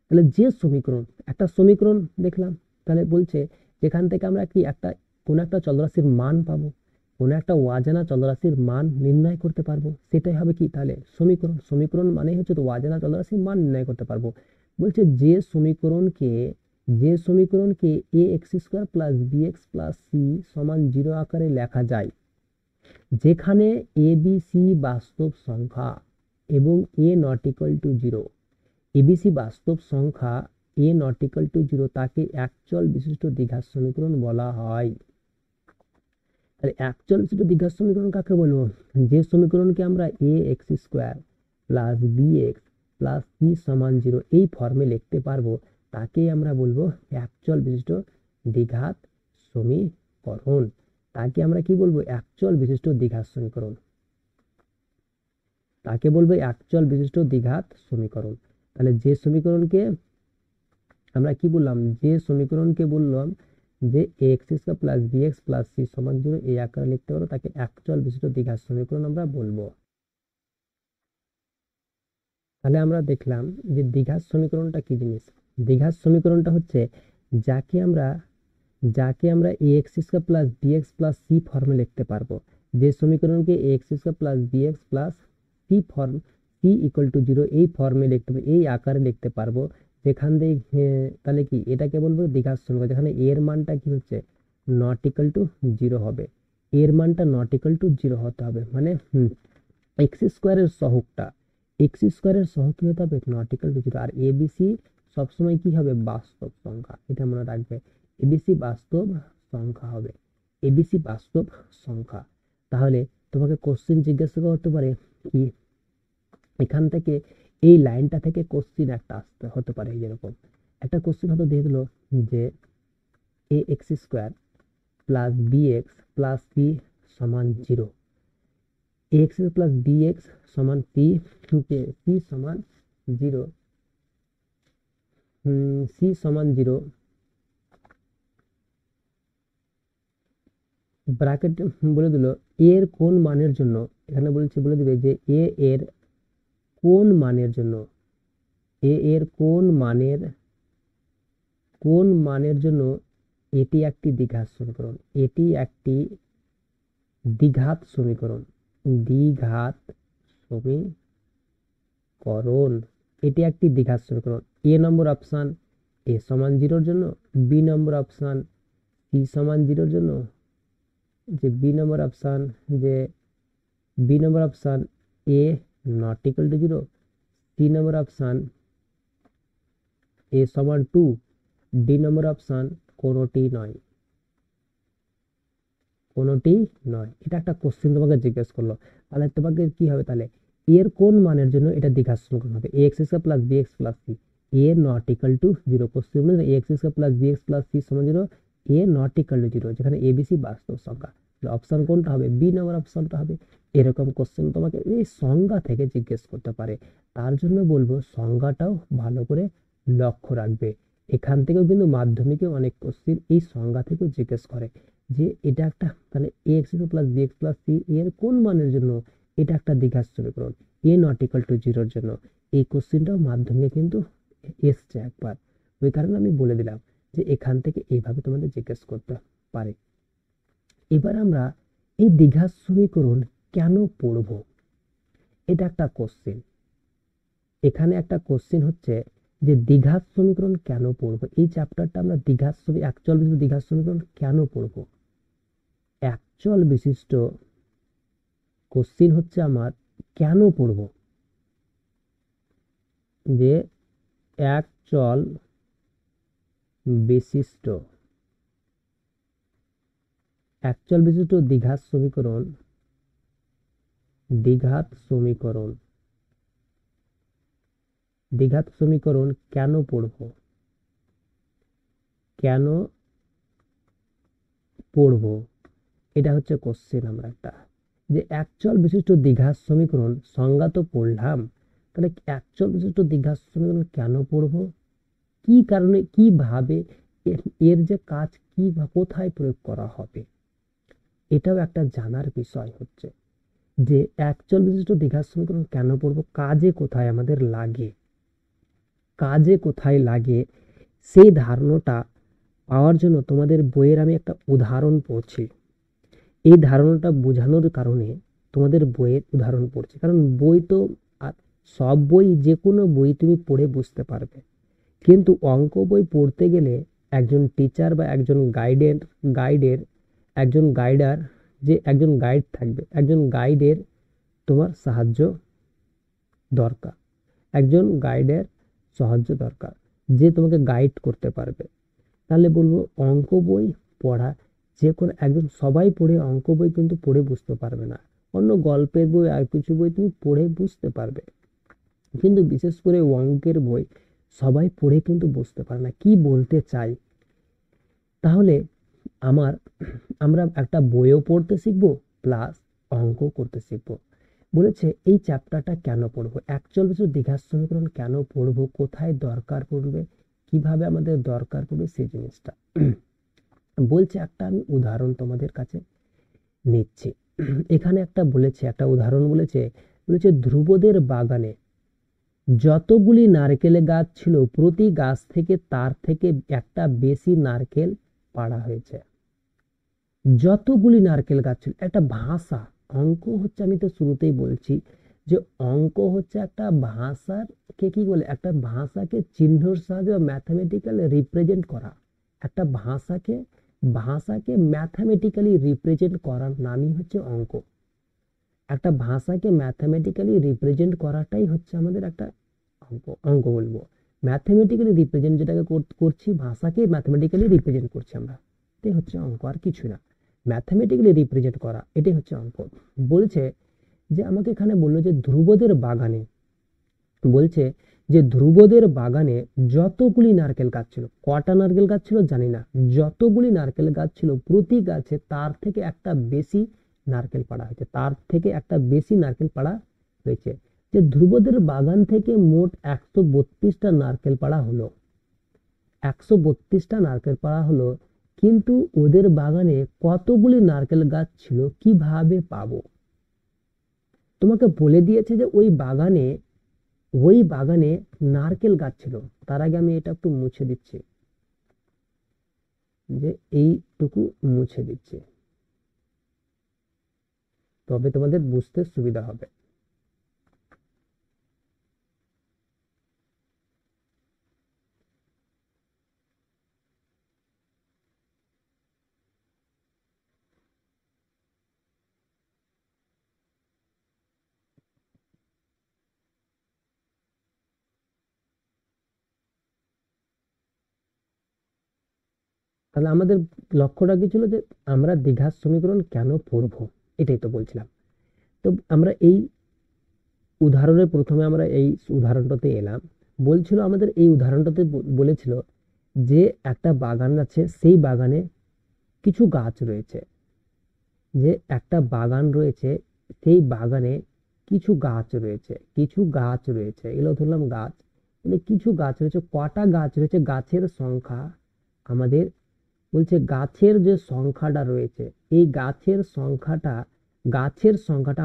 তাহলে যে সমীকরণ, একটা সমীকরণ দেখলাম, তাহলে বলছে যেখান থেকে আমরা কি একটা কোন একটা চলরাশির মান পাবো, কোন একটা অজানা চলরাশির মান নির্ণয় করতে পারবো, সেটাই হবে কি তাহলে সমীকরণ। সমীকরণ মানে হচ্ছে তো অজানা চলরাশির মান নির্ণয় করতে পারবো। বলছে যে সমীকরণকে এ x square plus B x plus C সমান 0 আকারে লেখা যায়, যেখানে এ বি সি বাস্তব সংখ্যা এবং এ নট ইকুয়াল টু 0, এবিসি বাস্তব সংখ্যা, এ নট ইকুয়াল টু 0, তাকে একচল বিশিষ্ট দ্বিঘাত সমীকরণ বলা হয়। তাহলে একচল বিশিষ্ট দ্বিঘাত সমীকরণ কাকে বলবো, যে সমীকরণকে আমরা a x square plus B x plus C সমান 0 এই ফর্মে লিখতে পারবো, তাকেই আমরা বলবো একচল বিশিষ্ট দ্বিঘাত সমীকরণ। তাকে আমরা কি বলবো, একচল বিশিষ্ট দ্বিঘাত সমীকরণ, তাকে বলবো একচল বিশিষ্ট দ্বিঘাত সমীকরণ। তাহলে যে সমীকরণকে আমরা কি বললাম, যে সমীকরণকে বললাম যে X square plus B x plus C সমান 0 এই আকারে লিখতে পারো, তাকে একচল বিশিষ্ট দ্বিঘাত সমীকরণ আমরা বলবো। তাহলে আমরা দেখলাম যে দ্বিঘাত সমীকরণটা কি জিনিস। দ্বিঘাত সমীকরণটা হচ্ছে যাকে আমরা a x square plus B x plus C ফর্মে লিখতে পারবো। যে সমীকরণকে এ x square plus B x plus c form, c equal to 0 এই ফর্মে লিখতে পারবো, এই আকারে লিখতে পারবো, যেখান দিয়ে তাহলে কি এটাকে বলবো দ্বিঘাত সমীকরণ, যেখানে এর মানটা কি হচ্ছে নট ইকুয়াল টু 0 হবে, এর মানটা নট ইকুয়াল টু 0 হতে হবে, মানে এক্স স্কোয়ারের সহগটা, এক্স স্কোয়ারের সহগ কি হতে হবে নট ইকুয়াল টু 0। আর এবিসি সবসময় কি হবে, বাস্তব সংখ্যা, এটা মনে রাখবে, এবিসি বাস্তব সংখ্যা হবে, এবিসি বাস্তব সংখ্যা। তাহলে তোমাকে কোশ্চেন জিজ্ঞাসা করতে পারে কি, এখান থেকে এই লাইনটা থেকে কোশ্চেন একটা আসতে হতে পারে, যেরকম একটা কোশ্চেন হয়তো দিয়ে দিল যে a x square plus B x plus C সমান 0, এক্স প্লাস বি এক্স সমান সি, সি সমান 0, সি সমান 0, ব্র্যাকেট বলে দিল এর কোন মানের জন্য, এখানে বলে দিবে যে এ এর কোন মানের জন্য, এ এর কোন মানের জন্য এটি একটি দ্বিঘাত সমীকরণ, এটি একটি দ্বিঘাত সমীকরণ, দ্বিঘাত সমীকরণ, এটি একটি দ্বিঘাত সমীকরণ। এ নম্বর অপশন এ সমান 0 জন্য, বি নম্বর অপশন সি সমান 0 জন্য, যে বি নম্বর অপশন এ not equal to 0, C number option এ সমান 2, ডি নম্বর অপশন কোনোটি নয়, কোনোটি নয়। এটা একটা কোশ্চেন তোমাকে জিজ্ঞেস করলো, তাহলে তোমাকে কি হবে, তাহলে এর কোন মানের জন্য এটা দ্বিঘাত সমীকরণ হবে, x square plus B x plus c, a not equal to 0, question বলে x square plus B x plus C সমান 0, এ নট ইকুয়াল টু 0, যেখানে এবিসি বাস্তব সংখ্যা, অপশন কোনটা হবে, বি নাম্বার অপশনটা হবে। এরকম কোশ্চেন তোমাকে এই সংজ্ঞা থেকে জিজ্ঞেস করতে পারে, তার জন্য বলবো সংজ্ঞাটাও ভালো করে লক্ষ্য রাখবে। এখান থেকেও কিন্তু মাধ্যমিকে অনেক কোশ্চেন এই সংজ্ঞা থেকেও জিজ্ঞেস করে যে এটা একটা, তাহলে a x plus B x plus c এর কোন মানের জন্য এটা একটা দ্বিঘাত সমীকরণ, এ নট ইকুয়াল টু 0 জন্য। এই কোশ্চেনটাও মাধ্যমিকে কিন্তু এসছে একবার, ওই কারণে আমি বলে দিলাম যে এখান থেকে এইভাবে তোমাদের জিজ্ঞেস করতে পারে। এবার আমরা এই দ্বিঘাত সমীকরণ কেন পড়ব, এটা একটা কোশ্চেন। এখানে একটা কোশ্চেন হচ্ছে যে দ্বিঘাত সমীকরণ কেন পড়বো, এই চ্যাপ্টারটা আমরা একচল বিশিষ্ট দ্বিঘাত সমীকরণ কেন পড়বো। একচল বিশিষ্ট কোশ্চেন হচ্ছে আমার কেন পড়বো, যে একচল বিশিষ্ট দ্বিঘাত সমীকরণ, দ্বিঘাত সমীকরণ কেন পড়বো, কেন পড়বো, এটা হচ্ছে কোশ্চেন আমরা একটা। যে একচল বিশিষ্ট দ্বিঘাত সমীকরণ সংজ্ঞা তো পড়লাম, তাহলে একচল বিশিষ্ট দ্বিঘাত সমীকরণ কেন পড়বো, কি কারণে, কিভাবে, এর যে কাজ কি বা কোথায় প্রয়োগ করা হবে, এটাও একটা জানার বিষয় হচ্ছে যে একচল বিশিষ্ট দ্বিঘাত সমীকরণ কেন পড়বো, কাজে কোথায় আমাদের লাগে, কাজে কোথায় লাগে সেই ধারণাটা পাওয়ার জন্য তোমাদের বইয়ের আমি একটা উদাহরণ পড়ছি। এই ধারণাটা বোঝানোর কারণে তোমাদের বইয়ের উদাহরণ পড়ছি, কারণ বই তো সব বই, যে কোনো বই তুমি পড়ে বুঝতে পারবে, কিন্তু অঙ্ক বই পড়তে গেলে একজন টিচার বা একজন গাইডের একজন গাইডার, যে একজন গাইড থাকবে, একজন গাইডের তোমার সাহায্য দরকার, একজন গাইডের সাহায্য দরকার, যে তোমাকে গাইড করতে পারবে। তাহলে বলবো অঙ্ক বই পড়া, যে কোনো একজন, সবাই পড়ে অঙ্ক বই কিন্তু পড়ে বুঝতে পারবে না, অন্য গল্পের বই আর কিছু বই তুমি পড়ে বুঝতে পারবে, কিন্তু বিশেষ করে অঙ্কের বই সবাই পড়ে কিন্তু বুঝতে পারে না কি বলতে চাই। তাহলে আমার আমরা একটা বইও পড়তে শিখবো, প্লাস অঙ্ক করতে শিখবো। বলেছে এই চ্যাপ্টারটা কেন পড়বো, একচল বিশিষ্ট দ্বিঘাত সমীকরণ কেন পড়বো, কোথায় দরকার পড়বে, কিভাবে আমাদের দরকার পড়বে সেই জিনিসটা বলছে। একটা আমি উদাহরণ তোমাদের কাছে নিচ্ছি। এখানে একটা বলেছে, একটা উদাহরণ বলেছে, বলেছে ধ্রুবদের বাগানে যতগুলি নারকেল গাছ ছিল প্রতি গাছ থেকে তার থেকে একটা বেশি নারকেল পাড়া হয়েছে। যতগুলি নারকেল গাছ ছিল, একটা ভাষা, অঙ্ক হচ্ছে, আমি তো শুরুতেই বলছি যে অঙ্ক হচ্ছে একটা ভাষার কে কি বলে, একটা ভাষাকে চিহ্নর সাহায্যে ম্যাথামেটিক্যাল রিপ্রেজেন্ট করা, একটা ভাষাকে ম্যাথামেটিক্যালি রিপ্রেজেন্ট করার নামই হচ্ছে অঙ্ক। একটা ভাষাকে ম্যাথামেটিক্যালি রিপ্রেজেন্ট করাটাই হচ্ছে আমাদের একটা অঙ্ক বলবো। ম্যাথামেটিক্যালি রিপ্রেজেন্ট যেটাকে করছি, ভাষাকে ম্যাথামেটিক্যালি রিপ্রেজেন্ট করছি আমরা, এটাই হচ্ছে অঙ্ক, আর কিছু না। ম্যাথামেটিক্যালি রিপ্রেজেন্ট করা, এটাই হচ্ছে অঙ্ক। বলছে যে আমাকে এখানে বললো যে ধ্রুবদের বাগানে, বলছে যে ধ্রুবদের বাগানে যতগুলি নারকেল গাছ ছিল, কটা নারকেল গাছ ছিল জানি না, যতগুলি নারকেল গাছ ছিল প্রতি গাছে তার থেকে একটা বেশি নারকেল পাড়া হয়েছে, তার থেকে একটা বেশি নারকেল পাড়া হয়েছে। যে ধ্রুবদের বাগান থেকে মোট 132টা নারকেল পাড়া হলো, 132টা নারকেল পাড়া হলো, কিন্তু ওদের বাগানে কতগুলি নারকেল গাছ ছিল কিভাবে পাবো। তোমাকে বলে দিয়েছে যে ওই বাগানে নারকেল গাছ ছিল। তার আগে আমি এটা একটু মুছে দিচ্ছি, যে এইটুকু মুছে দিচ্ছি, তবে তোমাদের বুঝতে সুবিধা হবে। তাহলে আমাদের লক্ষ্যটা কি ছিল, যে আমরা দ্বিঘাত সমীকরণ কেন পড়বো, এটাই তো বলছিলাম। তো আমরা এই উদাহরণের প্রথমে আমরা এই উদাহরণটাতে এলাম। বলছিল আমাদের এই উদাহরণটাতে বলেছিল যে একটা বাগান আছে, সেই বাগানে কিছু গাছ রয়েছে, যে একটা বাগান রয়েছে, সেই বাগানে কিছু গাছ রয়েছে, এগুলো ধরলাম গাছ, মানে কিছু গাছ রয়েছে, কটা গাছ রয়েছে, গাছের সংখ্যা আমাদের বলছে, গাছের যে সংখ্যাটা রয়েছে, এই গাছের সংখ্যাটা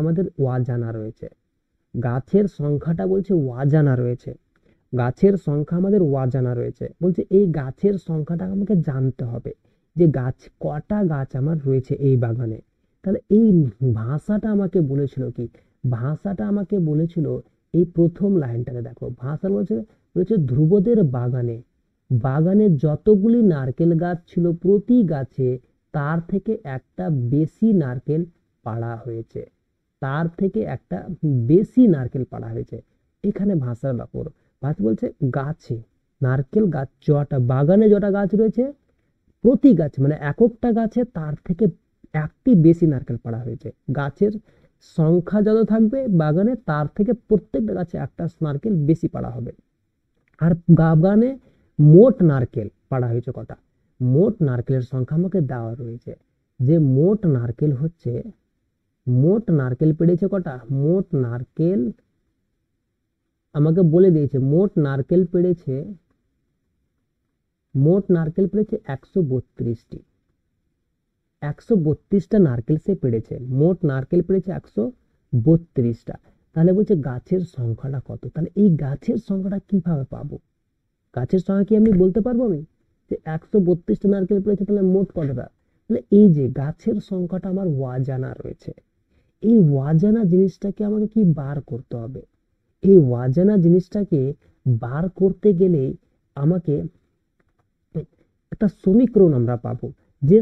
আমাদের অজানা রয়েছে, গাছের সংখ্যাটা বলছে অজানা রয়েছে, গাছের সংখ্যা আমাদের অজানা রয়েছে। বলছে এই গাছের সংখ্যাটা আমাকে জানতে হবে, যে কটা গাছ আমার রয়েছে এই বাগানে। তাহলে এই ভাষাটা আমাকে বলেছিল কি, ভাষাটা আমাকে বলেছিল এই প্রথম লাইনটাকে দেখো, ভাষা বলছে, ধ্রুবদের বাগানে যতগুলি নারকেল গাছ ছিল প্রতি গাছে তার থেকে একটা বেশি নারকেল পাড়া হয়েছে, তার থেকে একটা বেশি নারকেল পাড়া হয়েছে। এখানে ভাষার ব্যাপার, ভাষা বলছে গাছে নারকেল গাছ বাগানে যটা গাছ রয়েছে, প্রতি গাছ মানে এককটা গাছে তার থেকে একটি বেশি নারকেল পাড়া হয়েছে। গাছের সংখ্যা যত থাকবে বাগানে, তার থেকে প্রত্যেকটা গাছে একটা নারকেল বেশি পাড়া হবে। আর বাগানে মোট নারকেল পাড়া হয়েছে কটা, মোট নারকেলের সংখ্যা আমাকে দেওয়া রয়েছে, যে মোট নারকেল হচ্ছে মোট নারকেল পেড়েছে কটা? মোট নারকেল আমাকে বলে দিয়েছে, মোট নারকেল পেড়েছে 132টি। 132টা নারকেল সে পেড়েছে, মোট নারকেল পেড়েছে 132টা। তাহলে বলছে গাছের সংখ্যাটা কত? তাহলে এই গাছের সংখ্যাটা কিভাবে পাবো? গাছের সংখ্যা কি আমি বলতে পারবো আমি যে 132টা নারকেল পেড়েছে, তাহলে মোট কতটা? তাহলে এই যে গাছের সংখ্যাটা আমার অজানা রয়েছে, এই অজানা জিনিসটাকে আমাকে কি বার করতে হবে। এই অজানা জিনিসটাকে বার করতে গেলে আমাকে একটা সমীকরণ আমরা পাবো। যে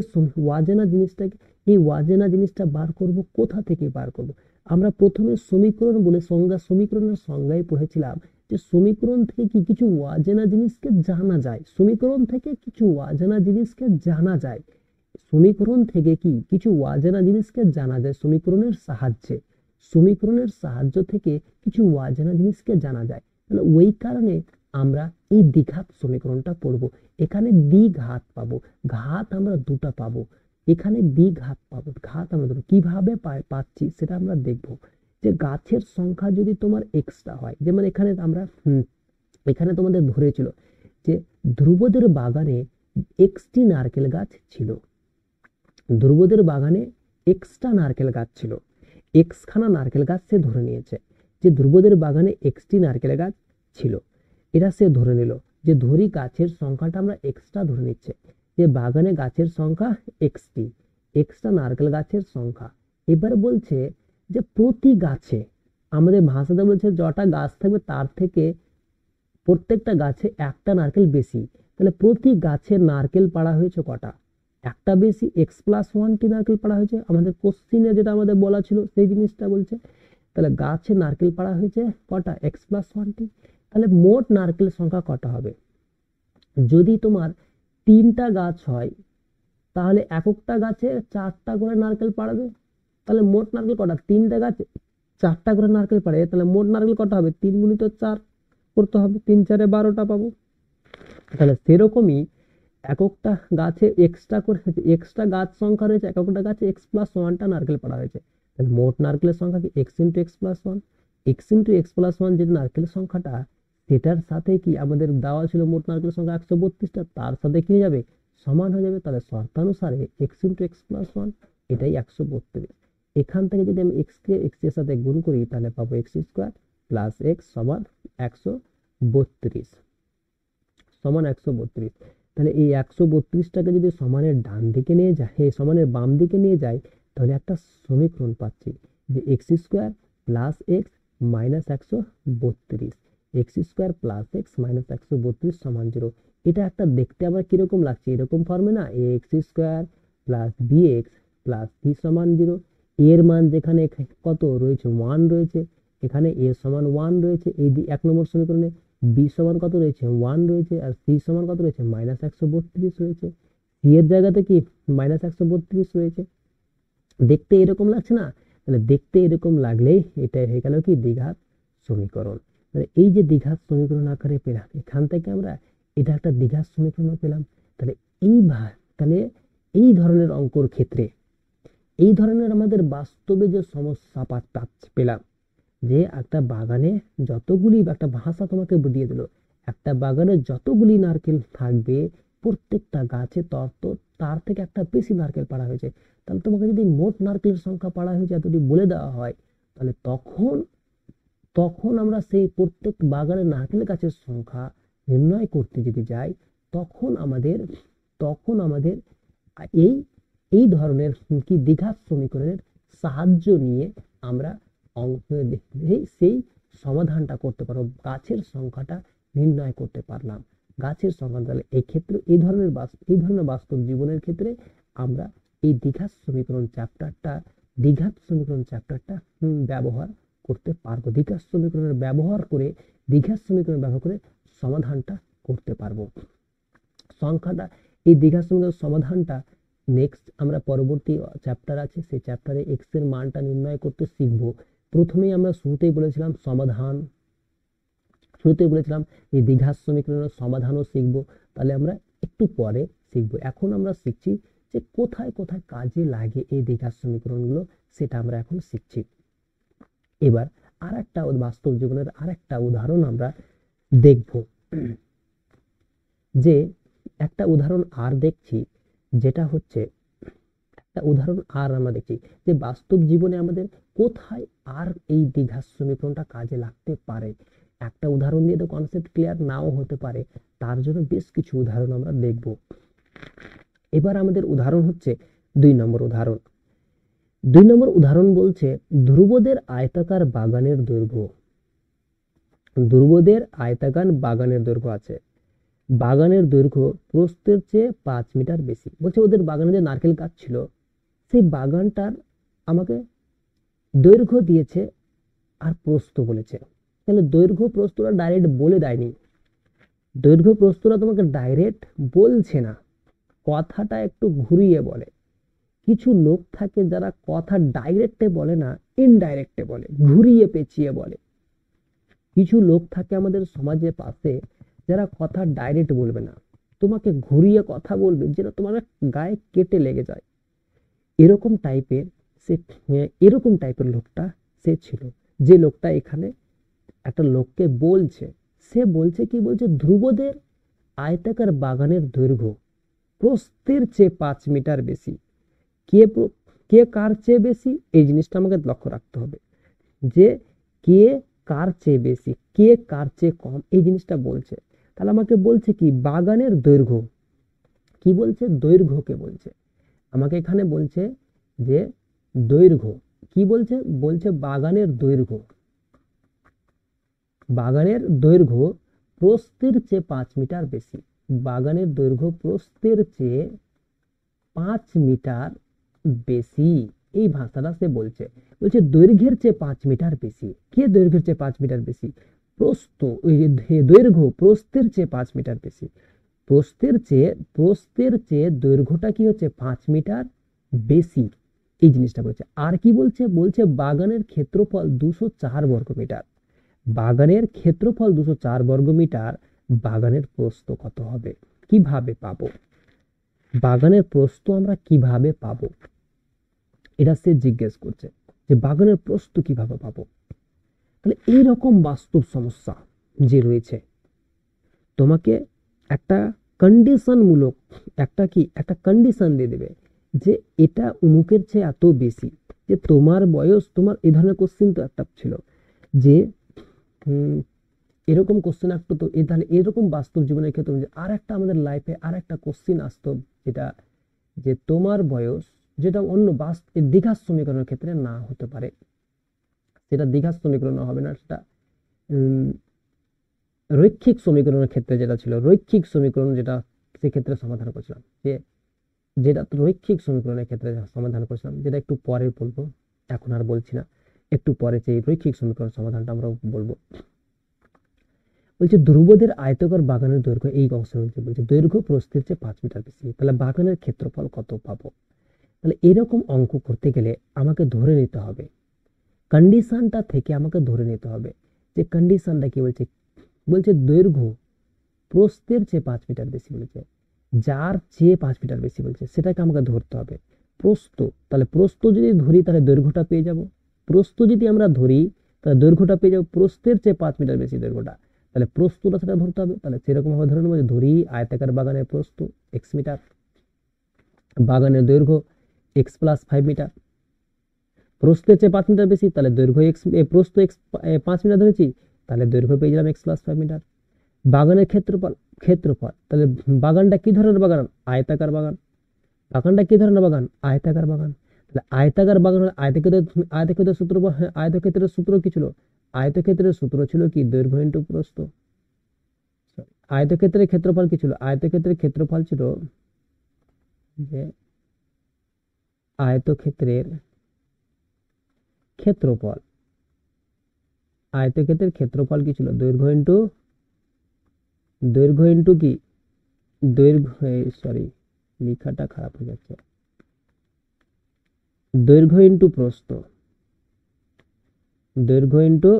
অজানা জিনিসটাকে, এই অজানা জিনিসটা বার করব কোথা থেকে বার করব? আমরা প্রথমে সমীকরণ বলে সমীকরণের সংজ্ঞায় পড়েছিলাম যে সমীকরণ থেকে কি কিছু অজানা জিনিসকে জানা যায়, সমীকরণ থেকে কিছু অজানা জিনিসকে জানা যায়, সমীকরণ থেকে কি কিছু অজানা জিনিসকে জানা যায় সমীকরণের সাহায্যে, সমীকরণের সাহায্য থেকে কিছু অজানা জিনিসকে জানা যায়। তাহলে ওই কারণে আমরা এই দ্বিঘাত সমীকরণটা পড়বো। এখানে দ্বিঘাত পাবো, ঘাত আমরা দুটো পাবো, এখানে দ্বিঘাত পাবো, ঘাত আমরা দুটো। কিভাবে পাচ্ছি সেটা আমরা দেখবো। যে গাছের সংখ্যা যদি তোমার এক্সট্রা হয়, যেমন এখানে আমরা এখানে তোমাদের ধরেছিল যে ধ্রুবদের বাগানে এক্সটি নারকেল গাছ ছিল, ধ্রুবদের বাগানে এক্সট্রা নারকেল গাছ ছিল, এক্স খানা নারকেল গাছ সে ধরে নিয়েছে যে ধ্রুবদের বাগানে এক্সটি নারকেল গাছ ছিল। এটা সে ধরে নিল যে ধরি গাছের সংখ্যাটা আমরা এক্সট্রা ধরে নিচ্ছে, যে বাগানে গাছের সংখ্যা এক্সটি, এক্সট্রা নারকেল গাছের সংখ্যা। এবার বলছে যে প্রতি গাছে, আমাদের ভাষাতে বলছে যটা গাছ থাকবে তার থেকে প্রত্যেকটা গাছে একটা নারকেল বেশি। তাহলে প্রতি গাছে নারকেল পাড়া হয়েছে কটা? একটা বেশি, x+1টি নারকেল পাড়া হয়েছে। আমাদের কোশ্চিনে যেটা আমাদের বলা ছিল সেই জিনিসটা বলছে। তাহলে গাছে নারকেল পাড়া হয়েছে কটা? x+1টি। তাহলে মোট নারকেল সংখ্যা কটা হবে? যদি তোমার 3টা গাছ হয় তাহলে একটা গাছে 4টা করে নারকেল পাড়াবে। তাহলে মোট নারকেল কটা? 3টে গাছে 4টা করে নারকেল পাড়ে, তাহলে মোট নারকেল কটা হবে? 3 গুণিত 4 করতে হবে, 3 4 12টা পাবো। তাহলে সেরকমই একটা গাছে এক্সট্রা গাছ সংখ্যা রয়েছে, একটা গাছে x+1টা নারকেল পাড়া হয়েছে। তাহলে মোট নারকেলের সংখ্যা কি? x × x+1, x × x+1 যে নারকেলের সংখ্যাটা, সেটার সাথে কি আমাদের দেওয়া ছিল মোট নারকেলের সংখ্যা 132টা, তার সাথে কি হয়ে যাবে? সমান হয়ে যাবে। তাহলে শর্তানুসারে x × x+1 এটাই 132। এখান থেকে যদি আমি x কে x এর সাথে গুণ করি তাহলে পাবো x² + x সমান 132, সমান 132। তাহলে এই 132টাকে যদি সমানের ডান দিকে নিয়ে যায়, সমানের বাম দিকে নিয়ে যায়, তাহলে একটা সমীকরণ পাচ্ছি যে x² + x - 132, x² + x - 132 সমান 0। এটা একটা দেখতে আবার কিরকম লাগছে? এরকম ফর্মে না, x² + bx + c সমান 0। এর মান যেখানে কত রয়েছে? 1 রয়েছে, এখানে a সমান 1 রয়েছে এই 1 নম্বর সমীকরণে, b সমান কত রয়েছে? 1 রয়েছে, আর c সমান কত রয়েছে? -132 রয়েছে। c এর জায়গাতে কি -132 রয়েছে। দেখতে এরকম লাগছে না? তাহলে দেখতে এরকম লাগলেই এটা হয়ে গেল কি? দ্বিঘাত সমীকরণ। মানে এই যে দ্বিঘাত সমীকরণ আকারে পেলাম, এখান থেকে আমরা এটা একটা দ্বিঘাত সমীকরণ পেলাম। তাহলে তাহলে এই ধরনের অঙ্কর ক্ষেত্রে, এই ধরনের আমাদের বাস্তবে যে সমস্যা পেলাম, যে একটা বাগানে যতগুলি, একটা ভাষা তোমাকে দিয়ে দিল, একটা বাগানে যতগুলি নারকেল থাকবে প্রত্যেকটা গাছে তার থেকে একটা বেশি নারকেল পাড়া হয়েছে। তাহলে তোমাকে যদি মোট নারকেলের সংখ্যা পাড়া হয়েছে এতটি বলে দেওয়া হয়, তাহলে তখন তখন আমরা সেই প্রত্যেক বাগানের নারকেল গাছের সংখ্যা নির্ণয় করতে যদি যাই, তখন আমাদের এই এই ধরনের কি দ্বিঘাত সমীকরণের সাহায্য নিয়ে আমরা সেই সমাধানটা করতে পারবো, গাছের সংখ্যাটা নির্ণয় করতে পারলাম। গাছের সংখ্যা, তাহলে এই ক্ষেত্রে এই ধরনের বাস্তব জীবনের ক্ষেত্রে আমরা এই দ্বিঘাত সমীকরণ চ্যাপ্টারটা ব্যবহার করতে পারবো। দ্বিঘাত সমীকরণ ব্যবহার করে সমাধানটা করতে পারবো। এই দ্বিঘাত সমীকরণের সমাধানটা নেক্সট আমরা পরবর্তী চ্যাপ্টার আছে, সেই চ্যাপ্টারে এক্স এর মানটা নির্ণয় করতে শিখবো। প্রথমেই আমরা শুরুতেই বলেছিলাম এই দ্বিঘাত সমীকরণের সমাধানও শিখবো, তাহলে আমরা একটু পরে শিখবো। এখন আমরা শিখছি যে কোথায় কোথায় কাজে লাগে এই দ্বিঘাত সমীকরণগুলো, সেটা আমরা এখন শিখছি। এবার আরেকটা বাস্তব জীবনের আরেকটা উদাহরণ আমরা দেখব, যে একটা উদাহরণ আর দেখছি, যেটা হচ্ছে একটা উদাহরণ আর আমরা দেখছি যে বাস্তব জীবনে আমাদের কোথায় আর এই দ্বিঘাত সমীকরণটা কাজে লাগতে পারে। একটা উদাহরণ দিয়ে তো কনসেপ্ট ক্লিয়ার নাও হতে পারে, তার জন্য বেশ কিছু উদাহরণ আমরা দেখব। এবার আমাদের উদাহরণ হচ্ছে 2 নম্বর উদাহরণ। 2 নম্বর উদাহরণ বলছে ধ্রুবদের আয়তাকার বাগানের দৈর্ঘ্য। ধ্রুবদের আয়তাকার বাগানের দৈর্ঘ্য আছে, বাগানের দৈর্ঘ্য প্রস্থের চেয়ে 5 মিটার বেশি। বলছে ওদের বাগানে যে নারকেল গাছ ছিল, সেই বাগানটার আমাকে দৈর্ঘ্য দিয়েছে আর প্রস্থ বলেছে। তাহলে দৈর্ঘ্য প্রস্থটা ডাইরেক্ট বলে দেয়নি, দৈর্ঘ্য প্রস্থটা তোমাকে ডাইরেক্ট বলছে না, কথাটা একটু ঘুরিয়ে বলে। কিছু লোক থাকে যারা কথা ডাইরেক্টে বলে না, ইনডাইরেক্টে বলে, ঘুরিয়ে পেঁচিয়ে বলে। কিছু লোক থাকে আমাদের সমাজের পাশে যারা কথা ডাইরেক্ট বলবে না, তোমাকে ঘুরিয়ে কথা বলবে, যেটা তোমার গায়ে কেটে লেগে যায়। এরকম টাইপের এরকম টাইপের লোকটা সে ছিল, যে লোকটা এখানে একটা লোককে বলছে। সে বলছে কি, বলছে ধ্রুবদের আয়তাকার বাগানের দৈর্ঘ্য প্রস্থের চেয়ে 5 মিটার বেশি। কে কার চেয়ে বেশি, এই জিনিসটা আমাকে লক্ষ্য রাখতে হবে, যে কে কার চেয়ে বেশি, কে কার চেয়ে কম, এই জিনিসটা বলছে। তাহলে আমাকে বলছে কি, বাগানের দৈর্ঘ্য। কি বলছে, দৈর্ঘ্যকে বলছে আমাকে এখানে, বলছে যে দৈর্ঘ্য। কি বলছে, বলছে বাগানের দৈর্ঘ্য। বাগানের দৈর্ঘ্য প্রস্থের চেয়ে 5 মিটার বেশি। বাগানের দৈর্ঘ্য প্রস্থের চেয়ে 5 মিটার বেশি, এই ভাষাটা সে বলছে। বলছে দৈর্ঘ্যের চেয়ে 5 মিটার বেশি। কে দৈর্ঘ্যের চেয়ে 5 মিটার বেশি, প্রস্থ। ওই যে দৈর্ঘ্য প্রস্থের চেয়ে 5 মিটার বেশি। প্রস্থের চেয়ে দৈর্ঘ্যটা কি হচ্ছে 5 মিটার বেশি, এই জিনিসটা বলছে। আর কি বলছে, বলছে বাগানের ক্ষেত্রফল 204 বর্গ মিটার। বাগানের ক্ষেত্রফল 204 বর্গ মিটার, বাগানের প্রস্থ কত হবে, কিভাবে পাবো? বাগানের প্রস্থ আমরা কিভাবে পাবো, এটা সে জিজ্ঞেস করছে, যে বাগানের প্রস্থ কিভাবে পাবো। তাহলে এইরকম বাস্তব সমস্যা যে রয়েছে, তোমাকে একটা কন্ডিশন মূলক একটা কন্ডিশন দিয়ে দেবে, যে এটা অমুকের চেয়ে এত বেশি, যে তোমার বয়স, তোমার এই ধরনের কোশ্চেন তো একটা ছিল, যে এরকম কোশ্চেন আসতো। তো তাহলে এরকম বাস্তব জীবনের ক্ষেত্রে যে আর একটা আমাদের লাইফে আর একটা কোশ্চেন আসতো, যেটা যে তোমার বয়স, যেটা অন্য দ্বিঘাত সমীকরণের ক্ষেত্রে না হতে পারে, সেটা দ্বিঘাত সমীকরণ হবে না, সেটা রৈখিক সমীকরণের ক্ষেত্রে যেটা ছিল, রৈখিক সমীকরণ যেটা সেক্ষেত্রে সমাধান করেছিলাম, যেটা রৈখিক সমীকরণের ক্ষেত্রে সমাধান করেছিলাম, যেটা একটু পরে বলবো, এখন আর বলছি না, একটু পরে যে রৈখিক সমীকরণ সমাধানটা আমরা বলবো। বলছে ধ্রুবদের আয়তাকার বাগানের দৈর্ঘ্য, এই অংশ বলছে দৈর্ঘ্য প্রস্থের চেয়ে 5 মিটার বেশি। তাহলে বাগানের ক্ষেত্রফল কত পাবো? তাহলে এরকম অঙ্ক করতে গেলে আমাকে ধরে নিতে হবে, কন্ডিশনটা থেকে আমাকে ধরে নিতে হবে, যে কন্ডিশনটা কি বলছে। বলছে দৈর্ঘ্য প্রস্থের চেয়ে 5 মিটার বেশি বলেছে, যার চেয়ে 5 মিটার বেশি বলছে, সেটাকে আমাকে ধরতে হবে। প্রস্থ, তাহলে প্রস্থ যদি ধরি তাহলে দৈর্ঘ্যটা পেয়ে যাব। প্রস্থ যদি আমরা ধরি তাহলে দৈর্ঘ্যটা পেয়ে যাবো, প্রস্থের চেয়ে 5 মিটার বেশি দৈর্ঘ্যটা, তাহলে প্রস্থটা সেটা ধরতে হবে। তাহলে সেরকম ভাবে ধরে নেবো, ধরি আয়তাকার বাগানের প্রস্থ x মিটার, বাগানের দৈর্ঘ্য x প্লাস 5 মিটার। প্রস্থের চেয়ে 5 মিটার বেশি, তাহলে দৈর্ঘ্য প্রস্থ x 5 মিটার ধরেছি, তাহলে দৈর্ঘ্য পেয়ে গেলাম x প্লাস 5 মিটার। বাগানের ক্ষেত্রফল, তাহলে বাগানটা কি ধরনের বাগান, আয়তাকার বাগান। বাগানটা কি ধরনের বাগান, আয়তাকার বাগান। তাহলে আয়তাকার বাগান হলে আয়তক্ষেত্রের সূত্র, আয়তক্ষেত্রের সূত্র কি ছিল, আয়তক্ষেত্রের সূত্র ছিল কি, দৈর্ঘ্য ইন্টু প্রস্থ। আয়তক্ষেত্রের ক্ষেত্রফল কি ছিল, আয়তক্ষেত্রের ক্ষেত্রফল ছিল, যে আয়তক্ষেত্রের ক্ষেত্রফল, আয়তক্ষেত্রের ক্ষেত্রফল কি ছিল, দৈর্ঘ্য ইন্টু কি, সরি লেখাটা খারাপ হয়ে যাচ্ছে, দৈর্ঘ্য ইন্টু প্রস্থ, দৈর্ঘ্য ইন্টু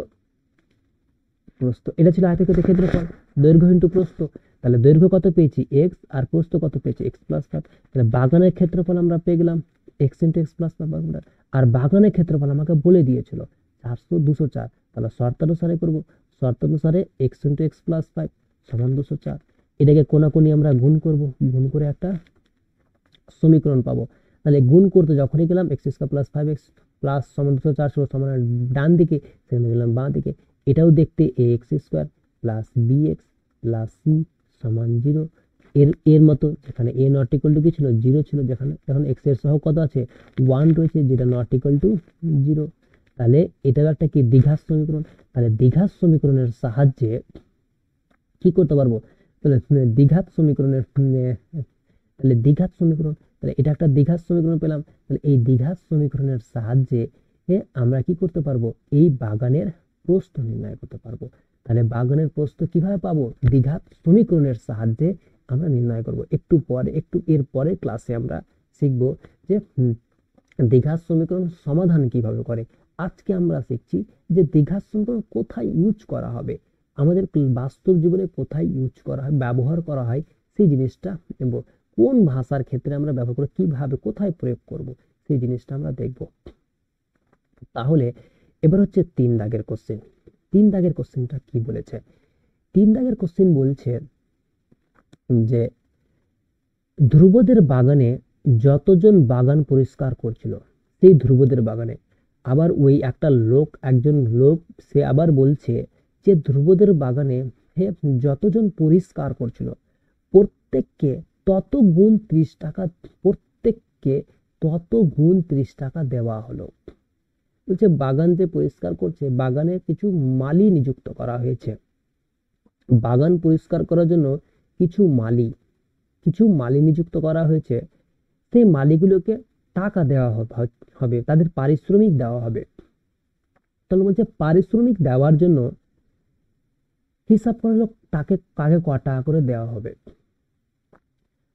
প্রস্থ, এটা ছিল আয়তক্ষেত্রের ক্ষেত্রফল, দৈর্ঘ্য ইন্টু প্রস্থ। তাহলে দৈর্ঘ্য কত পেয়েছি এক্স, আর প্রস্থ কত পেয়েছি এক্স প্লাস 5। তাহলে বাগানের ক্ষেত্রফল আমরা পেয়ে গেলাম এক্স ইন্টু এক্স প্লাস 5। আর বাগানের ক্ষেত্রফল আমাকে বলে দিয়েছিল 400 204। তাহলে শর্তানুসারে করবো, শর্তানুসারে এক্স ইন্টু এক্স প্লাস 5 সমান 204। এটাকে কোনাকুনি আমরা গুণ করব, গুণ করে একটা সমীকরণ পাবো। তাহলে গুণ করতে যখনই গেলাম x square plus 5x plus সমান 204 সমান ডান দিকে, সেখানে গেলাম বাঁ দিকে। এটাও দেখতে a x square plus B x plus C সমান 0। এর মতো যেখানে এ নট ইকুয়াল টু কি ছিল 0 ছিল, যেখানে এখন এক্স এর সহগ কত আছে 1 রয়েছে, যেটা নট ইকুয়াল টু 0। তাহলে এটাও একটা কি দ্বিঘাত সমীকরণ। তাহলে দ্বিঘাত সমীকরণের সাহায্যে কি করতে পারবো, তাহলে দ্বিঘাত সমীকরণের তাহলে দ্বিঘাত সমীকরণ, তাহলে এটা একটা দ্বিঘাত সমীকরণ পেলাম। তাহলে এই দ্বিঘাত সমীকরণের সাহায্যে আমরা কি করতে পারবো, এই বাগানের প্রস্থ নির্ণয় করতে পারবো। তাহলে বাগানের প্রস্থ কিভাবে পাবো, দ্বিঘাত সমীকরণের সাহায্যে আমরা নির্ণয় করব। একটু এর পরে ক্লাসে আমরা শিখবো যে দ্বিঘাত সমীকরণ সমাধান কিভাবে করে। আজকে আমরা শিখছি যে দ্বিঘাত সমীকরণ কোথায় ইউজ করা হবে, আমাদের বাস্তব জীবনে কোথায় ইউজ করা হয়, ব্যবহার করা হয়, সেই জিনিসটা নেব। কোন ভাষার ক্ষেত্রে আমরা ব্যবহার করব, কিভাবে কোথায় প্রয়োগ করব, সেই জিনিসটা আমরা দেখব। তাহলে এবার হচ্ছে 3 দাগের কোশ্চেন। 3 দাগের কোশ্চেনটা কি বলেছে, 3 দাগের কোশ্চেন বলছে যে ধ্রুবদের বাগানে যতজন বাগান পরিষ্কার করছিল, সেই ধ্রুবদের বাগানে আবার ওই একজন লোক সে আবার বলছে যে ধ্রুবদের বাগানে যতজন পরিষ্কার করছিল প্রত্যেককে তত গুণ 30 টাকা, প্রত্যেককে তত গুণ 30 টাকা দেওয়া হলো। বলছে বাগান যে পরিষ্কার করছে, বাগানে কিছু মালি নিযুক্ত করা হয়েছে। বাগান পরিষ্কার করার জন্য কিছু মালি নিযুক্ত করা হয়েছে। সেই মালিগুলোকে টাকা দেওয়া হবে, তাদের পারিশ্রমিক দেওয়া হবে। তাহলে বলছে পারিশ্রমিক দেওয়ার জন্য হিসাব করলো কাকে ক টাকা করে দেওয়া হবে।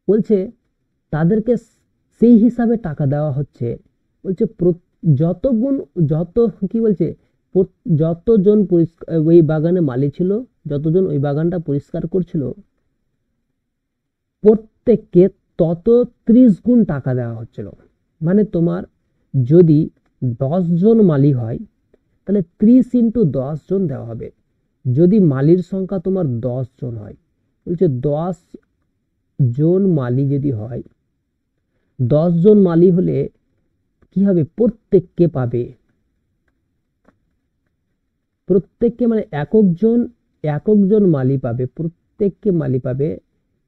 বলছে তাদেরকে সেই হিসাবে টাকা দেওয়া হচ্ছে। বলছে যতজন ওই বাগানে মালি ছিল, যতজন ওই বাগানটা পরিষ্কার করছিল, প্রত্যেককে তত 30 গুণ টাকা দেওয়া হচ্ছিল। মানে তোমার যদি 10 জন মালি হয় তাহলে 30 ইন্টু 10 জন দেওয়া হবে। যদি মালির সংখ্যা তোমার 10 জন হয়, বলছে 10 জন মালি যদি হয়, 10 জন মালি হলে কি হবে, প্রত্যেককে মানে একজন মালি পাবে,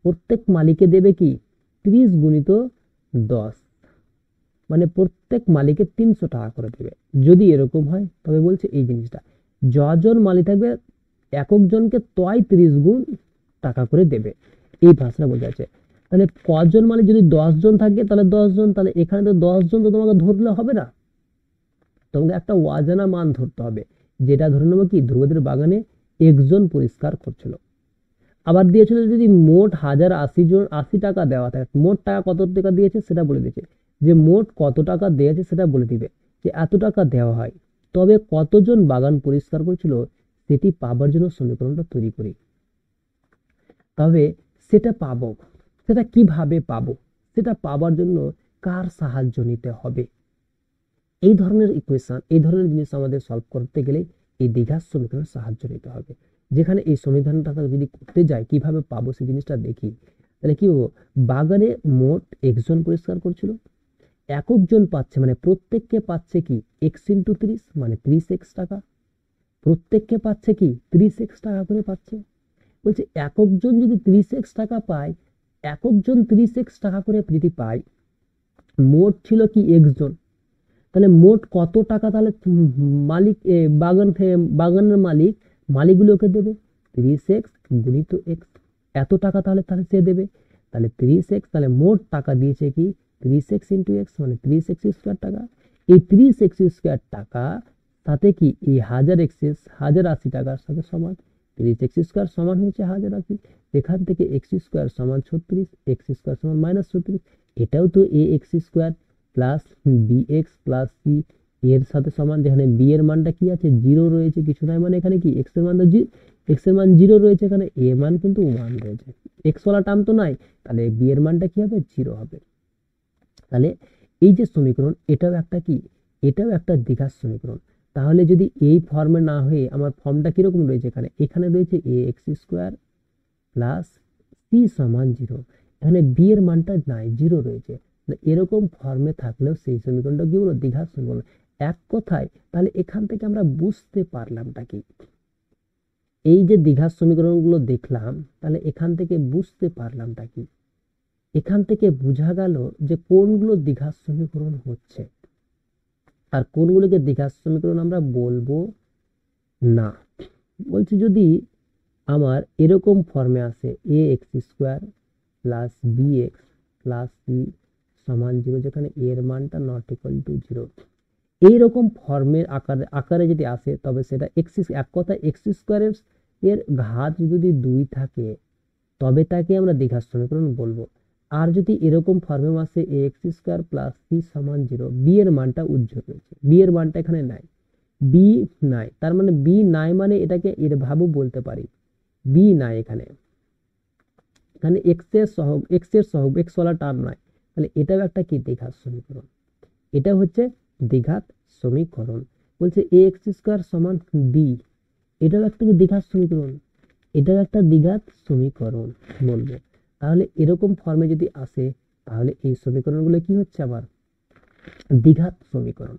প্রত্যেক মালিকে দেবে কি 30 গুণিত 10, মানে প্রত্যেক মালিকে 300 টাকা করে দেবে। যদি এরকম হয় তবে বলছে এই জিনিসটা যজন মালি থাকবে একজনকে তয় 30 গুণ টাকা করে দেবে, এই ভাষাটা বোঝা যাচ্ছে। তাহলে কজন মালি, যদি 10 জন থাকে তাহলে 10 জন, তাহলে এখানে তো 10 জন তো তোমাকে ধরলে হবে না, তোমাকে একটা অজানা মান ধরতে হবে, যেটা ধরে নেবো কি ধ্রুবদের বাগানে একজন পরিষ্কার করছিল। আবার দিয়েছিল যদি মোট 1080 টাকা দেওয়া থাকে, মোট টাকা কত টাকা দিয়েছে সেটা বলে দিয়েছে, যে মোট কত টাকা দিয়েছে সেটা বলে দিবে, যে এত টাকা দেওয়া হয় তবে কতজন বাগান পরিষ্কার করেছিল সেটি পাবার জন্য সমীকরণটা তৈরি করি। তবে সেটা কিভাবে পাবো, সেটা পাবার জন্য কার সাহায্য নিতে হবে, এই ধরনের ইকুয়েশন, এই ধরনের জিনিস আমাদের সলভ করতে গেলে এই দ্বিঘাত সমীকরণের সাহায্য নিতে হবে। যেখানে এই সমীকরণটা যদি করতে যাই কিভাবে পাবো সেই জিনিসটা দেখি। তাহলে কি হবো, বাগানে মোট একজন পরিষ্কার করছিল, একজন পাচ্ছে মানে প্রত্যেককে পাচ্ছে কি এক্স ইন্টু 30 মানে 30x টাকা, প্রত্যেককে পাচ্ছে কি 30x টাকা করে পাচ্ছে। বলছে একজন যদি 30x টাকা পায়, একজন 30x টাকা করে যদি পায়, মোট ছিল কি একজন, তাহলে মোট কত টাকা তাহলে মালিক বাগানের মালিকগুলোকে দেবে 30x গুণিত x, এত টাকা তাহলে সে দেবে। তাহলে 30x, তাহলে মোট টাকা দিয়েছে কি 30x ইন্টু x মানে 30x স্কোয়ার টাকা। এই 30x স্কোয়ার টাকা সাথে কি এই 1080 টাকার সাথে সমান, 30x স্কোয়ার সমান হয়েছে 1080, এখান থেকে x স্কোয়ার সমান 36, x স্কোয়ার সমান -36, এটাও তো ax square plus bx plus c এর সাথে সমান, যেখানে b এর মানটা কি আছে 0 রয়েছে, কিছু নাই, মানে এখানে কি x এর মান এক্স এর মান 0 রয়েছে, এখানে এ মান কিন্তু 1 রয়েছে, এক্স ওয়ালা টার্ম তো নাই, তাহলে বি এর মানটা কি হবে 0 হবে। তাহলে এই যে সমীকরণ, এটাও একটা কি, এটাও একটা দ্বিঘাত সমীকরণ। তাহলে যদি এই ফর্মে না হয়ে আমার ফর্মটা কিরকম রয়েছে, এখানে এখানে রয়েছে এ এক্স স্কোয়ার প্লাস সি সমান 0, এখানে বি এর মানটা নাই 0 রয়েছে, এরকম ফর্মে থাকলেও সেই সমীকরণটা কি বলবো, দ্বিঘাত সমীকরণ। এক কথায় তাহলে এখান থেকে আমরা বুঝতে পারলামটা কি, এই যে দ্বিঘাত সমীকরণগুলো দেখলাম, তাহলে এখান থেকে বুঝতে পারলামটা কি, এখান থেকে বোঝা গেল যে কোনগুলো দ্বিঘাত সমীকরণ হচ্ছে আর কোনগুলোকে দ্বিঘাত সমীকরণ আমরা বলবো না। বলছি যদি আমার এরকম ফর্মে আসে a x square plus B x plus C সমান 0, যেখানে এর মানটা নট ইকুয়াল টু 0, এইরকম ফর্মের আকারে যদি আসে, তবে সেটা এক্স, এক কথা এক্স স্কোয়ারের এর ঘাত যদি 2 থাকে তবে তাকে আমরা দ্বিঘাত সমীকরণ বলবো। আর যদি এরকম ফর্মে আসে a x square plus C সমান 0, বি এর মানটা উজ্জ্বল রয়েছে, বি এর মানটা এখানে নাই, বি নাই, তার মানে বি নাই মানে এটাকে এর ভাবও বলতে পারি, বি নাই এখানে, এখানে এক্স এর সহগ এক্স ওয়ালা টার্ম নাই, তাহলে এটাও একটা কি দ্বিঘাত সমীকরণ, এটা হচ্ছে দ্বিঘাত সমীকরণ। বলছে এ এক্স স্কোয়ার সমান বি, এটাও একটা কি দ্বিঘাত সমীকরণ, এটাও একটা দ্বিঘাত সমীকরণ বলবো। তাহলে এরকম ফর্মে যদি আসে, তাহলে এই সমীকরণগুলো কি হচ্ছে আবার দ্বিঘাত সমীকরণ।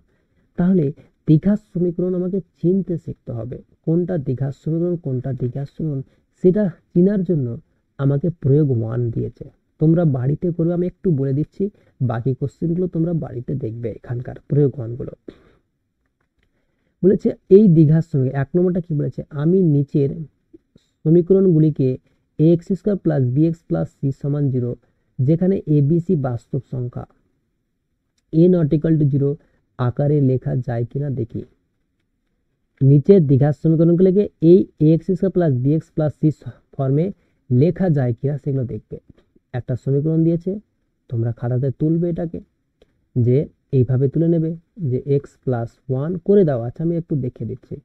তাহলে দ্বিঘাত সমীকরণ আমাকে চিনতে শিখতে হবে, কোনটা দ্বিঘাত সমীকরণ কোনটা দ্বিঘাত সমীকরণ, সেটা চেনার জন্য আমাকে প্রয়োগ 1 দিয়েছে, তোমরা বাড়িতে করবে, আমি একটু বলে দিচ্ছি, বাকি কোশ্চেনগুলো তোমরা বাড়িতে দেখবে, এখানকার প্রয়োগ 1 গুলো। বলেছে এই দ্বিঘাত সমীকরণ, এক নম্বরটা কি বলেছে, আমি নিচের সমীকরণগুলিকে a x square plus B x plus C সমান 0, যেখানে এ বি সি বাস্তব সংখ্যা, এ নট ইকুয়াল টু 0 আকারে লেখা যায় কিনা দেখি। নিচের দ্বিঘাত সমীকরণগুলিকে এই a x square plus B x plus C ফর্মে লেখা যায় কিনা সেগুলো দেখবে। একটা সমীকরণ দিয়েছে, তোমরা খাতাতে তুলবে এটাকে, যে এইভাবে তুলে নেবে যে এক্স প্লাস 1 করে দাও, আচ্ছা আমি একটু দেখে দিচ্ছি,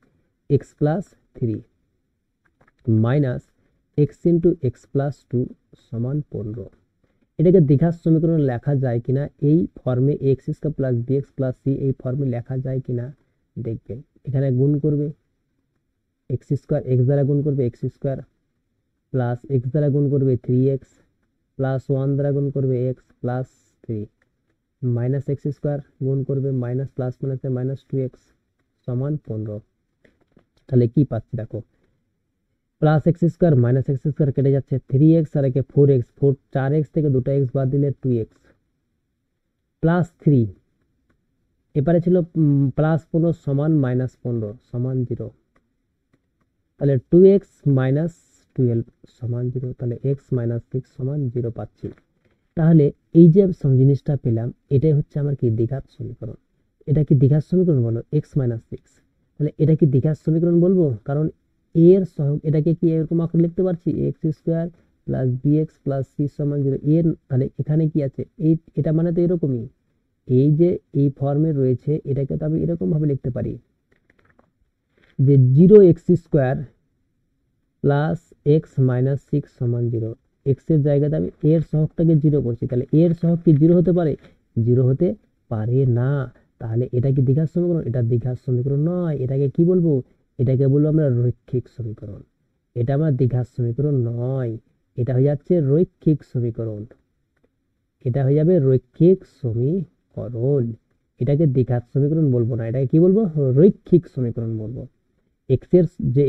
x plus 3 minus x into x plus 2 সমান 15, এটাকে দ্বিঘাত সমীকরণ লেখা যায় কিনা, এই ফর্মে X square plus B x plus C এই ফর্মে লেখা যায় কিনা দেখবে। এখানে গুণ করবে, এক্স স্কোয়ার এক্স দ্বারা গুণ করবে এক্স স্কোয়ার, প্লাস এক্স দ্বারা গুণ করবে 3x, প্লাস 1 দ্বারা গুণ করবে x plus 3, minus x square গুণ করবে মাইনাস প্লাস মাইনাসে মাইনাস 2x সমান 15। তাহলে কি পাচ্ছি দেখো, plus X square minus x square কেটে যাচ্ছে, 3x আর একে 4x, 4x থেকে দুটো x বাদ দিলে 2x, প্লাস 3, এবারে ছিল প্লাস 15 সমান মাইনাস 15 সমান 0, তাহলে 2x মাইনাস 12 সমান 0, তাহলে x মাইনাস 6 সমান 0 পাচ্ছি। তাহলে এই যে জিনিসটা পেলাম, এটাই হচ্ছে আমার কি দ্বিঘাত সমীকরণ। এটা কি দ্বিঘাত সমীকরণ বলো, x মাইনাস 6, তাহলে এটা কি দ্বিঘাত সমীকরণ বলবো, কারণ এর সহগ, এটাকে কি এরকম আকারে লিখতে পারছি, X square plus B x plus C সমান 0, এর তাহলে এখানে কি আছে, এই এটা মানে তো এরকমই, এই যে এই ফর্মে রয়েছে, এটাকে তো আমি এরকম ভাবে লিখতে পারি যে 0x square plus x minus 6 সমান 0, এক্স এর জায়গাতে আমি এর সহগটাকে 0 করছি, তাহলে এর সহগ কি 0 হতে পারে, 0 হতে পারে না। তাহলে এটা কি দ্বিঘাত সমীকরণ, এটা দ্বিঘাত সমীকরণ নয়, এটাকে কি বলবো, এটাকে বলবো আমরা রৈখিক সমীকরণ, এটা আমার দ্বিঘাত সমীকরণ নয়, এটা হয়ে যাচ্ছে রৈখিক সমীকরণ, এটা হয়ে যাবে রৈখিক সমীকরণ, এটাকে দ্বিঘাত সমীকরণ বলবো না, এটাকে কি বলবো, রৈখিক সমীকরণ বলবো।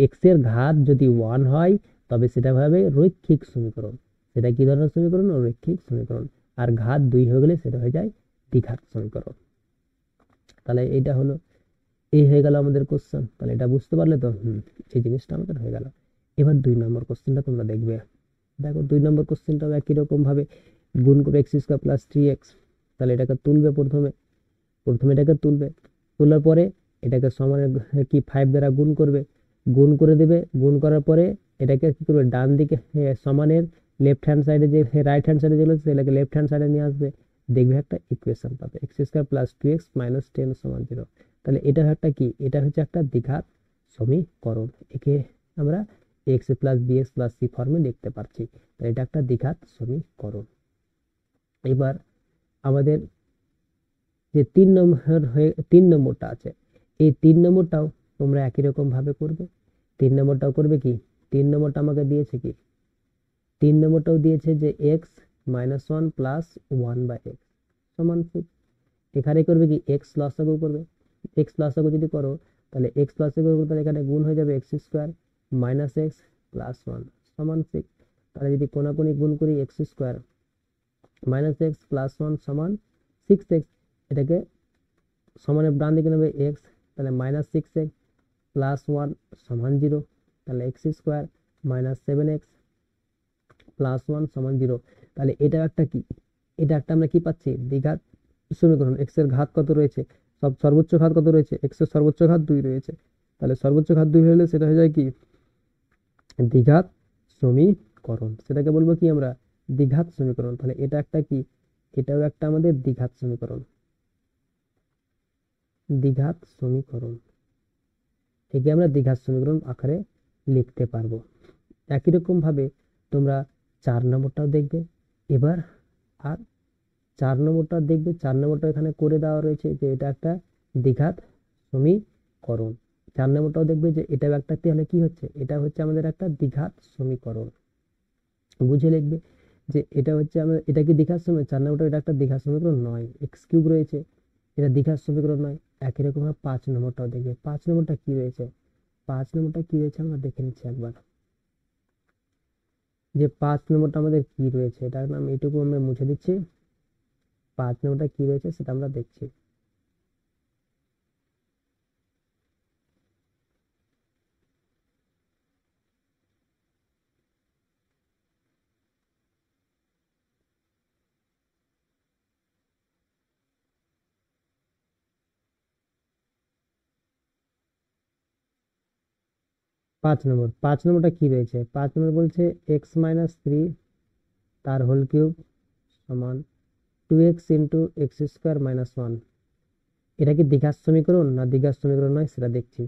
এক্স এর ঘাত যদি 1 হয় তবে সেটা হবে রৈখিক সমীকরণ, সেটা কি ধরনের সমীকরণ, রৈখিক সমীকরণ, আর ঘাত 2 হয়ে গেলে সেটা হয়ে যায় দ্বিঘাত সমীকরণ। তাহলে এটা হলো, এই হয়ে গেল আমাদের কোশ্চেন, তাহলে এটা বুঝতে পারলে তো, এই জিনিসটা আমাদের হয়ে গেল। এবার 2 নম্বর কোশ্চেনটা তোমরা দেখবে, দেখো 2 নম্বর কোশ্চেনটাও একই রকম ভাবে গুণ করবে এক্স স্কোয়ার প্লাস 3x, তাহলে এটাকে তুলবে, প্রথমে এটাকে তুলবে, তোলার পরে এটাকে সমানের কি 5 দ্বারা গুণ করবে, গুণ করে দেবে, গুণ করার পরে এটাকে কি করবে, ডান দিকে সমানের লেফট হ্যান্ড সাইডে যে রাইট হ্যান্ড সাইডে যেগুলো সেটাকে লেফট হ্যান্ড সাইডে নিয়ে আসবে, দেখবে একটা ইকুয়েশন পাবে x square plus 2x minus 10 সমান 0, তাহলে এটা একটা কি, এটা হচ্ছে একটা দ্বিঘাত সমীকরণ, একে আমরা X plus B x plus C ফর্মে লিখতে পারছি। তাহলে এটা একটা দ্বিঘাত সমীকরণ। এবার আমাদের যে 3 নম্বরটা আছে, এই 3 নম্বরটাও তোমরা একই রকম ভাবে করবে। 3 নম্বরটাও করবে কি, 3 নম্বরটা আমাকে দিয়েছে কি, 3 নম্বরটাও দিয়েছে যে X minus one plus one by X সমান 6। এখানে করবে কি, এক্স লসাগু করবে। এক্স লসাগু যদি করো তাহলে এক্স লসাগু তাহলে এখানে গুণ হয়ে যাবে x square minus x plus one সমান 6। তাহলে যদি কোনাকুনি গুণ করি x square minus x plus one সমান 6x, এটাকে সমানের ডান দিকে নেবে এক্স, তাহলে মাইনাস 6x প্লাস ওয়ান সমান 0। তাহলে x square minus 7x plus one সমান 0। তাহলে এটা একটা কি, এটা একটা আমরা কি পাচ্ছি, দ্বিঘাত সমীকরণ। এক্স এর ঘাত কত রয়েছে, সর্বোচ্চ ঘাত কত রয়েছে, এক্স এর সর্বোচ্চ ঘাত 2 রয়েছে। তাহলে সর্বোচ্চ ঘাত 2 হলে সেটা হয়ে যায় কি, দ্বিঘাত সমীকরণ। সেটাকে বলবো কি আমরা, দ্বিঘাত সমীকরণ। তাহলে এটা একটা কি, এটাও একটা আমাদের দ্বিঘাত সমীকরণ। দ্বিঘাত সমীকরণ, একে আমরা দ্বিঘাত সমীকরণ আকারে লিখতে পারবো। একই রকম ভাবে তোমরা 4 নম্বরটাও দেখবে। এবার আর 4 নম্বরটা দেখবে, 4 নম্বরটা এখানে করে দেওয়া রয়েছে যে এটা একটা দ্বিঘাত সমীকরণ। 4 নম্বরটাও দেখবে যে এটাও একটা, তাহলে কি হচ্ছে, এটা হচ্ছে আমাদের একটা দ্বিঘাত সমীকরণ। বুঝে লিখবে যে এটা হচ্ছে আমাদের, এটা কি দ্বিঘাত সমীকরণ, 4 নম্বরটা এটা একটা দ্বিঘাত সমীকরণ নয়, এক্স কিউব রয়েছে, এটা দ্বিঘাত সমীকরণ নয়। একই রকম ভাবে 5 নম্বরটাও দেখবে। 5 নম্বরটা কি রয়েছে, 5 নম্বরটা কি রয়েছে আমরা দেখে নিচ্ছি একবার, যে 5 নম্বরটা আমাদের কি রয়েছে, এটা আমি এটুকু আমরা মুছে দিচ্ছি। 5 নম্বরটা কি রয়েছে সেটা আমরা দেখছি। 5 নম্বর, 5 নম্বরটা কি রয়েছে, 5 নম্বর বলছে এক্স মাইনাস থ্রি তার হোল কিউব সমান 2x into x square minus one. এটা কি দ্বিঘাত সমীকরণ না দ্বিঘাত সমীকরণ নয় সেটা দেখছি।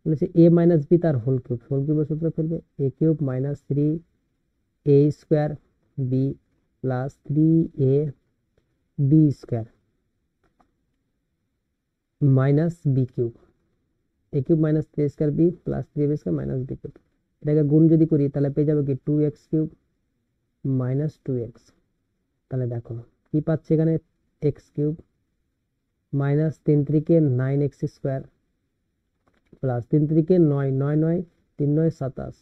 বলেছে এ মাইনাস বি তার হোল কিউব, হোল কিউবের সূত্র ফেলবে a cube minus three a square B plus three a b square minus b cube, a cube minus three square B plus three b square minus b cube. এটাকে গুণ যদি করি তাহলে পেয়ে যাবে কি 2x কিউব মাইনাস 2x। তাহলে দেখো কি পাচ্ছে এখানে, x cube minus 3 3 9x square plus 3 3 9 9 9 3 9 27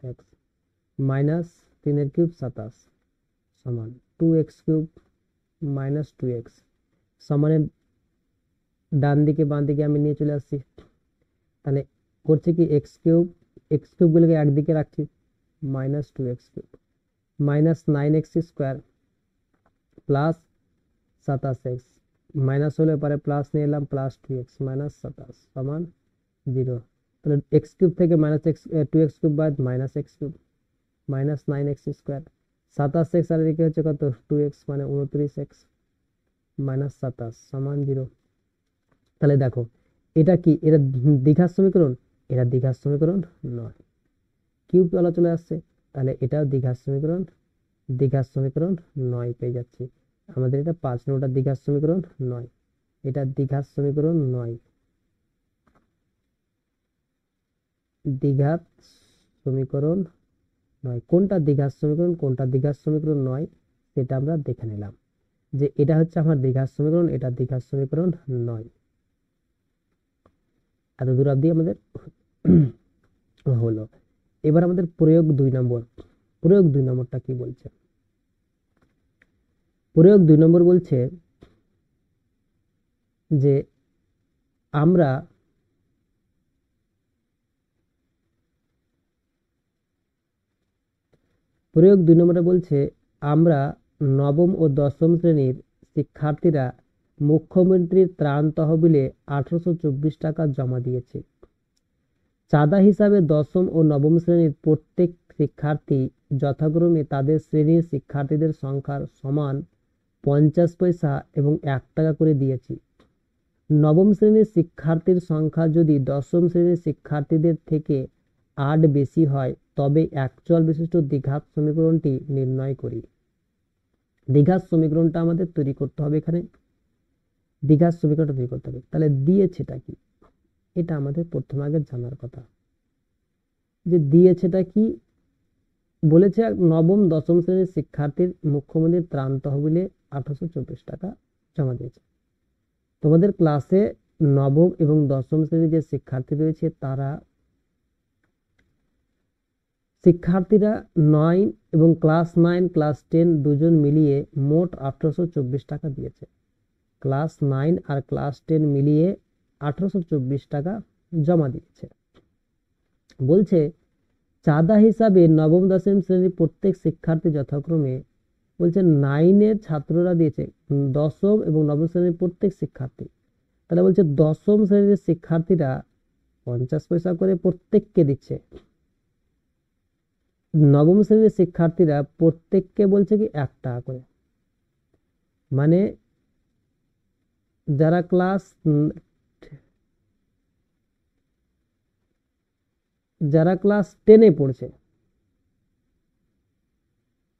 x minus 3 cube 27 সমান 2x কিউব মাইনাস 2x সমানে ডান দিকে বাঁ দিকে আমি নিয়ে চলে আসছি। তাহলে করছে কি এক্স কিউব গুলোকে একদিকে রাখছি, minus 2x cube minus 9x square plus 27x minus হলে পরে প্লাস নিয়ে এলাম প্লাস 2x মাইনাস 27 সমান 0। তাহলে এক্স কিউব থেকে মাইনাস এক্স 2x কিউব বাদ minus x cube minus 9x square 27x আর এদিকে হচ্ছে কত 2x মানে 29x মাইনাস 27 সমান 0। তাহলে দেখো এটা কি, এটা দ্বিঘাত সমীকরণ, এটা দ্বিঘাত সমীকরণ নয়, কিউব তলা চলে আসছে, তাহলে এটাও দ্বিঘাত সমীকরণ, দ্বিঘাত সমীকরণ নয় পেয়ে যাচ্ছি। আমাদের এটা 5 নম্বরটা দ্বিঘাত সমীকরণ নয়, এটা দ্বিঘাত সমীকরণ নয়, দ্বিঘাত সমীকরণ নয়। কোনটা দ্বিঘাত সমীকরণ কোনটা দ্বিঘাত সমীকরণ নয় সেটা আমরা দেখে নিলাম, যে এটা হচ্ছে আমার দ্বিঘাত সমীকরণ, এটা দ্বিঘাত সমীকরণ নয়। এত দূর অবধি আমাদের হলো। এবার আমাদের প্রয়োগ 2 নম্বর। প্রয়োগ 2 নম্বরটা কি বলছে, প্রয়োগ 2 নম্বর বলছে যে আমরা প্রয়োগ 2 নম্বরে বলছে আমরা নবম ও দশম শ্রেণীর শিক্ষার্থীরা মুখ্যমন্ত্রীর ত্রাণ তহবিলে 1824 টাকা জমা দিয়েছে। চাঁদা হিসাবে দশম ও নবম শ্রেণীর প্রত্যেক শিক্ষার্থী যথাক্রমে তাদের শ্রেণীর শিক্ষার্থীদের সংখ্যার সমান 50 পয়সা এবং 1 টাকা করে দিয়েছি। নবম শ্রেণীর শিক্ষার্থীর সংখ্যা যদি দশম শ্রেণীর শিক্ষার্থীদের থেকে 8 বেশি হয় তবে একচল বিশিষ্ট দ্বিঘাত সমীকরণটি নির্ণয় করি। দ্বিঘাত সমীকরণটা আমাদের তৈরি করতে হবে, এখানে দ্বিঘাত সমীকরণটা তৈরি করতে হবে। তাহলে দিয়েছেটা কি, এটা আমাদের প্রথমে আগে জানার কথা, যে দিয়েছেটা কি। বলেছে নবম দশম শ্রেণীর শিক্ষার্থীর মুখ্যমন্ত্রীর ত্রাণ তহবিলে 1824 টাকা জমা দিয়েছে। তোমাদের ক্লাসে নবম এবং দশম শ্রেণীর যে শিক্ষার্থী রয়েছে তারা শিক্ষার্থীরা 9 এবং ক্লাস 9 ক্লাস 10 দুজন মিলিয়ে মোট 1824 টাকা দিয়েছে। ক্লাস 9 আর ক্লাস 10 মিলিয়ে 1824 টাকা জমা দিয়েছে। বলছে চাঁদা হিসাবে নবম দশম শ্রেণীর প্রত্যেক শিক্ষার্থী যথাক্রমে, বলছে 9 ছাত্ররা দিয়েছে, দশম এবং নবম শ্রেণীর প্রত্যেক শিক্ষার্থী, তাহলে বলছে দশম শ্রেণীর শিক্ষার্থীরা 50 পয়সা করে প্রত্যেককে দিচ্ছে। নবম শ্রেণীর শিক্ষার্থীরা প্রত্যেককে বলছে কি 1 টাকা করে। মানে যারা ক্লাস 10-এ পড়ছে,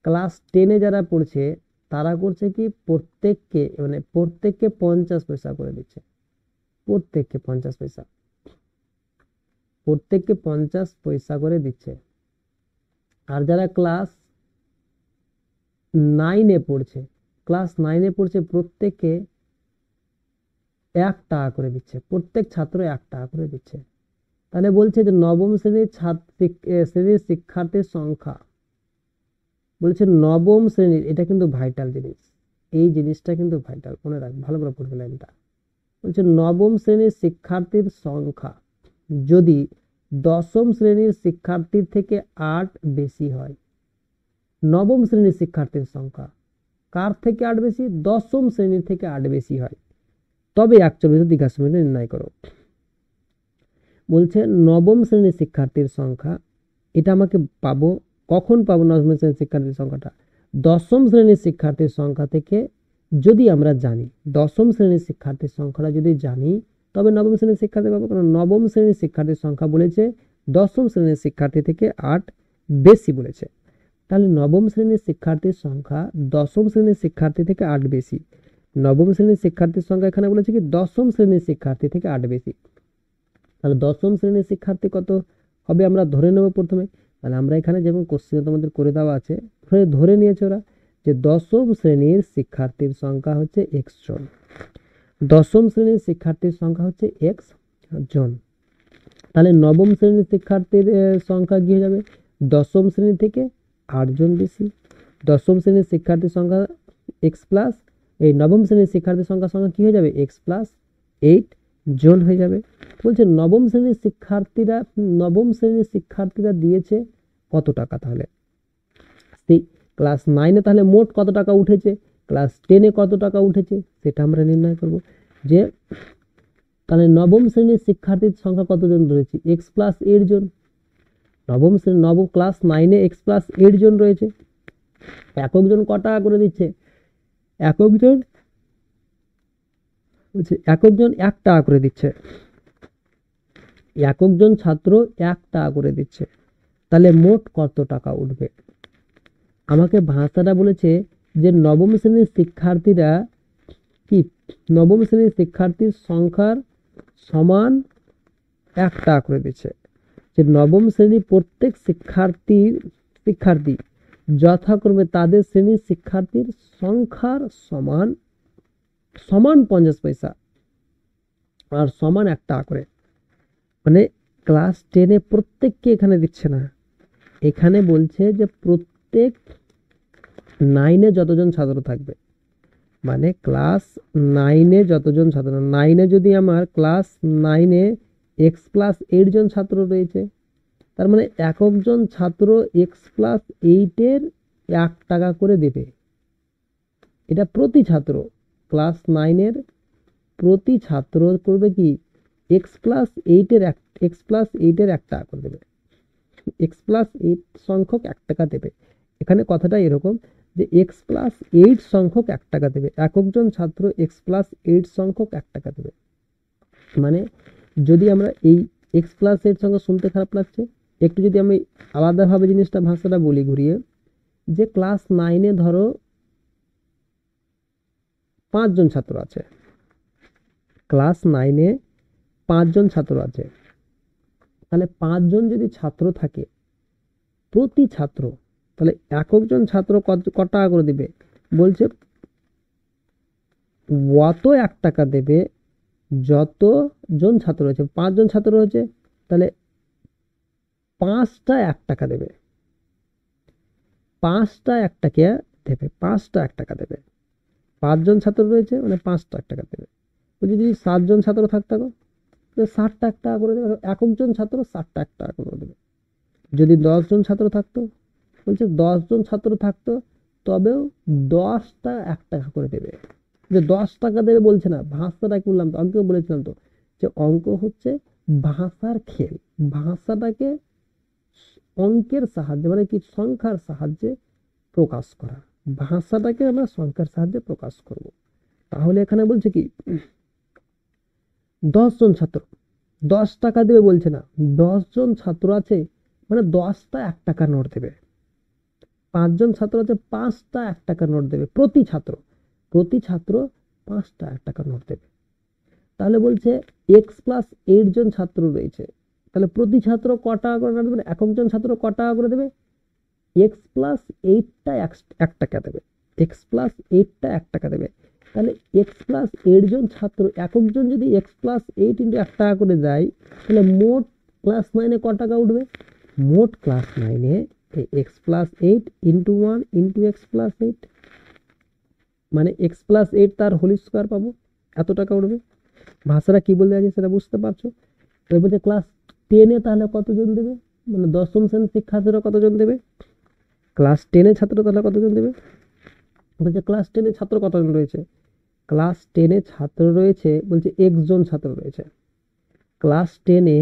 ক্লাস 10-এ যারা পড়ছে তারা করছে কি প্রত্যেককে 50 পয়সা করে দিচ্ছে। প্রত্যেককে 50 পয়সা, প্রত্যেককে 50 পয়সা করে দিচ্ছে। আর যারা ক্লাস 9-এ পড়ছে, প্রত্যেককে 1 টাকা করে দিচ্ছে। প্রত্যেক ছাত্র 1 টাকা করে দিচ্ছে। তাহলে বলছে যে নবম শ্রেণীর শিক্ষার্থীর সংখ্যা, বলছে নবম শ্রেণীর, এটা কিন্তু ভাইটাল জিনিস, এই জিনিসটা কিন্তু ভাইটাল, মনে রাখ, ভালো করে পড়বে লাইনটা। বলছে নবম শ্রেণীর শিক্ষার্থীর সংখ্যা যদি দশম শ্রেণীর শিক্ষার্থীর থেকে 8 বেশি হয়। নবম শ্রেণীর শিক্ষার্থীর সংখ্যা কার থেকে 8 বেশি? দশম শ্রেণীর থেকে 8 বেশি হয়, তবে একচল বিশিষ্ট দ্বিঘাত সমীকরণ নির্ণয় করো। বলছে নবম শ্রেণীর শিক্ষার্থীর সংখ্যা, এটা আমাকে পাবো কখন পাবো? নবম শ্রেণীর শিক্ষার্থীর সংখ্যাটা দশম শ্রেণীর শিক্ষার্থীর সংখ্যা থেকে যদি আমরা জানি, দশম শ্রেণীর শিক্ষার্থীর সংখ্যাটা যদি জানি তবে নবম শ্রেণীর শিক্ষার্থী পাবো। কারণ নবম শ্রেণীর শিক্ষার্থীর সংখ্যা বলেছে দশম শ্রেণীর শিক্ষার্থী থেকে 8 বেশি বলেছে। তাহলে নবম শ্রেণীর শিক্ষার্থীর সংখ্যা দশম শ্রেণীর শিক্ষার্থী থেকে 8 বেশি। নবম শ্রেণীর শিক্ষার্থীর সংখ্যা এখানে বলেছে কি দশম শ্রেণীর শিক্ষার্থী থেকে 8 বেশি। তাহলে দশম শ্রেণীর শিক্ষার্থী কত হবে আমরা ধরে নেব প্রথমে। তাহলে আমরা এখানে যেমন কোশ্চেন তোমাদের করে দেওয়া আছে, ধরে নিয়েছে ওরা যে দশম শ্রেণীর শিক্ষার্থীর সংখ্যা হচ্ছে x জন। দশম শ্রেণীর শিক্ষার্থীর সংখ্যা হচ্ছে x জন। তাহলে নবম শ্রেণীর শিক্ষার্থীর সংখ্যা কি হয়ে যাবে? দশম শ্রেণী থেকে 8 জন বেশি। দশম শ্রেণীর শিক্ষার্থীর সংখ্যা x প্লাস, এই নবম শ্রেণীর শিক্ষার্থীর সংখ্যা কি হয়ে যাবে? x প্লাস 8 জন হয়ে যাবে। বলছে নবম শ্রেণীর শিক্ষার্থীরা দিয়েছে কত টাকা? তাহলে ক্লাস 9-এ তাহলে মোট কত টাকা উঠেছে, ক্লাস 10-এ কত টাকা উঠেছে সেটা আমরা নির্ণয় করব। যে তাহলে নবম শ্রেণীর শিক্ষার্থীর সংখ্যা কতজন ধরেছি? x প্লাস 8 জন। নবম ক্লাস 9-এ x প্লাস 8 জন রয়েছে। একক জন কত টাকা করে দিচ্ছে? একক জন 1 টাকা করে দিচ্ছে। একক জন ছাত্র 1 টাকা করে দিচ্ছে। তাহলে মোট কত টাকা উঠবে? আমাকে ভাষাটা বলেছে যে নবম শ্রেণীর শিক্ষার্থীরা কি, নবম শ্রেণীর শিক্ষার্থীর সংখ্যার সমান 1 টাকা করে দিচ্ছে। যে নবম শ্রেণীর প্রত্যেক শিক্ষার্থী যথাক্রমে তাদের শ্রেণীর শিক্ষার্থীর সংখ্যার সমান 50 পয়সা আর সমান 1 টাকা করে। মানে ক্লাস 10-এ প্রত্যেককে এখানে দিচ্ছে না, এখানে বলছে যে প্রত্যেক 9-এ যতজন ছাত্র থাকবে, মানে ক্লাস 9-এ যতজন ছাত্র, 9-এ যদি আমার ক্লাস 9-এ x প্লাস 8 জন ছাত্র রয়েছে, তার মানে একক জন ছাত্র x প্লাস 8-এর 1 টাকা করে দেবে। এটা প্রতি ছাত্র, ক্লাস 9-এর প্রতি ছাত্র করবে কি x প্লাস 8-এর 1 টাকা করে দেবে। x প্লাস 8 সংখ্যক 1 টাকা দেবে। এখানে কথাটা এরকম যে x প্লাস 8 সংখ্যক 1 টাকা দেবে, একক জন ছাত্র x প্লাস 8 সংখ্যক 1 টাকা দেবে। মানে যদি আমরা এই x প্লাস 8 সংখ্যা শুনতে খারাপ লাগছে, একটু যদি আমি আলাদাভাবে জিনিসটা ভাষাটা বলি ঘুরিয়ে, যে ক্লাস 9-এ ধরো 5 জন ছাত্র আছে, ক্লাস 9-এ 5 জন ছাত্র আছে, তাহলে 5 জন যদি ছাত্র থাকে, প্রতি ছাত্র, তাহলে একক জন ছাত্র কত টাকা করে দিবে, বলছে অত 1 টাকা দেবে যত জন ছাত্র রয়েছে। 5 জন ছাত্র রয়েছে, তাহলে 5টা 1 টাকা দেবে, 5টা 1 টাকা দেবে, 5টা 1 টাকা দেবে। 5 জন ছাত্র রয়েছে মানে 5টা 1 টাকা দেবে। বলছি যদি 7 জন ছাত্র থাকতো, 60টা 1 টাকা করে দেবে, একক জন ছাত্র 60টা 1 টাকা করে দেবে। যদি 10 জন ছাত্র থাকতো, বলছে 10 জন ছাত্র থাকতো, তবেও 10টা 1 টাকা করে দেবে। যে 10 টাকা দেবে বলছে না, ভাষাটা কি বললাম তো, অঙ্ক বলেছিলাম তো, যে অঙ্ক হচ্ছে ভাষার খেল। ভাষাটাকে অঙ্কের সাহায্যে মানে কি সংখ্যার সাহায্যে প্রকাশ করা, ভাষাটাকে আমরা সংখ্যার সাহায্যে প্রকাশ করব। তাহলে এখানে বলছে কি 10 জন ছাত্র 10 টাকা দেবে বলছে না, 10 জন ছাত্র আছে মানে 10টা 1 টাকা নোট দেবে। 5 জন ছাত্র আছে, 5টা 1 টাকা নোট দেবে প্রতি ছাত্র, প্রতি ছাত্র 5টা 1 টাকা নোট দেবে। তাহলে বলছে x+8 জন ছাত্র রয়েছে, তাহলে প্রতি ছাত্র ক টাকা করে নোট দেবে, একক জন ছাত্র ক টাকা করে দেবে, x+8টা 1 টাকা দেবে, x+8টা 1 টাকা দেবে। তাহলে x+8 জন ছাত্র, একক জন যদি x+8 ইন্টু 1 টাকা করে দেয়, তাহলে মোট ক্লাস 9-এ ক টাকা উঠবে, মোট class 9-এ x+8 into 1 into x+8 মানে x+8 তার হোল স্কয়ার পাবো, এত টাকা উঠবে। ভাষাটা কি বলতে আছে সেটা বুঝতে পারছো। এবার বলছে ক্লাস 10-এ তাহলে কতজন দেবে, মানে দশম শ্রেণীর শিক্ষার্থীরা কতজন দেবে, ক্লাস 10-এ ছাত্র তাহলে কতজন দেবে। বলছে ক্লাস 10-এ ছাত্র কতজন রয়েছে, ক্লাস 10-এ ছাত্র রয়েছে, বলছে x জন ছাত্র রয়েছে, ক্লাস 10-এ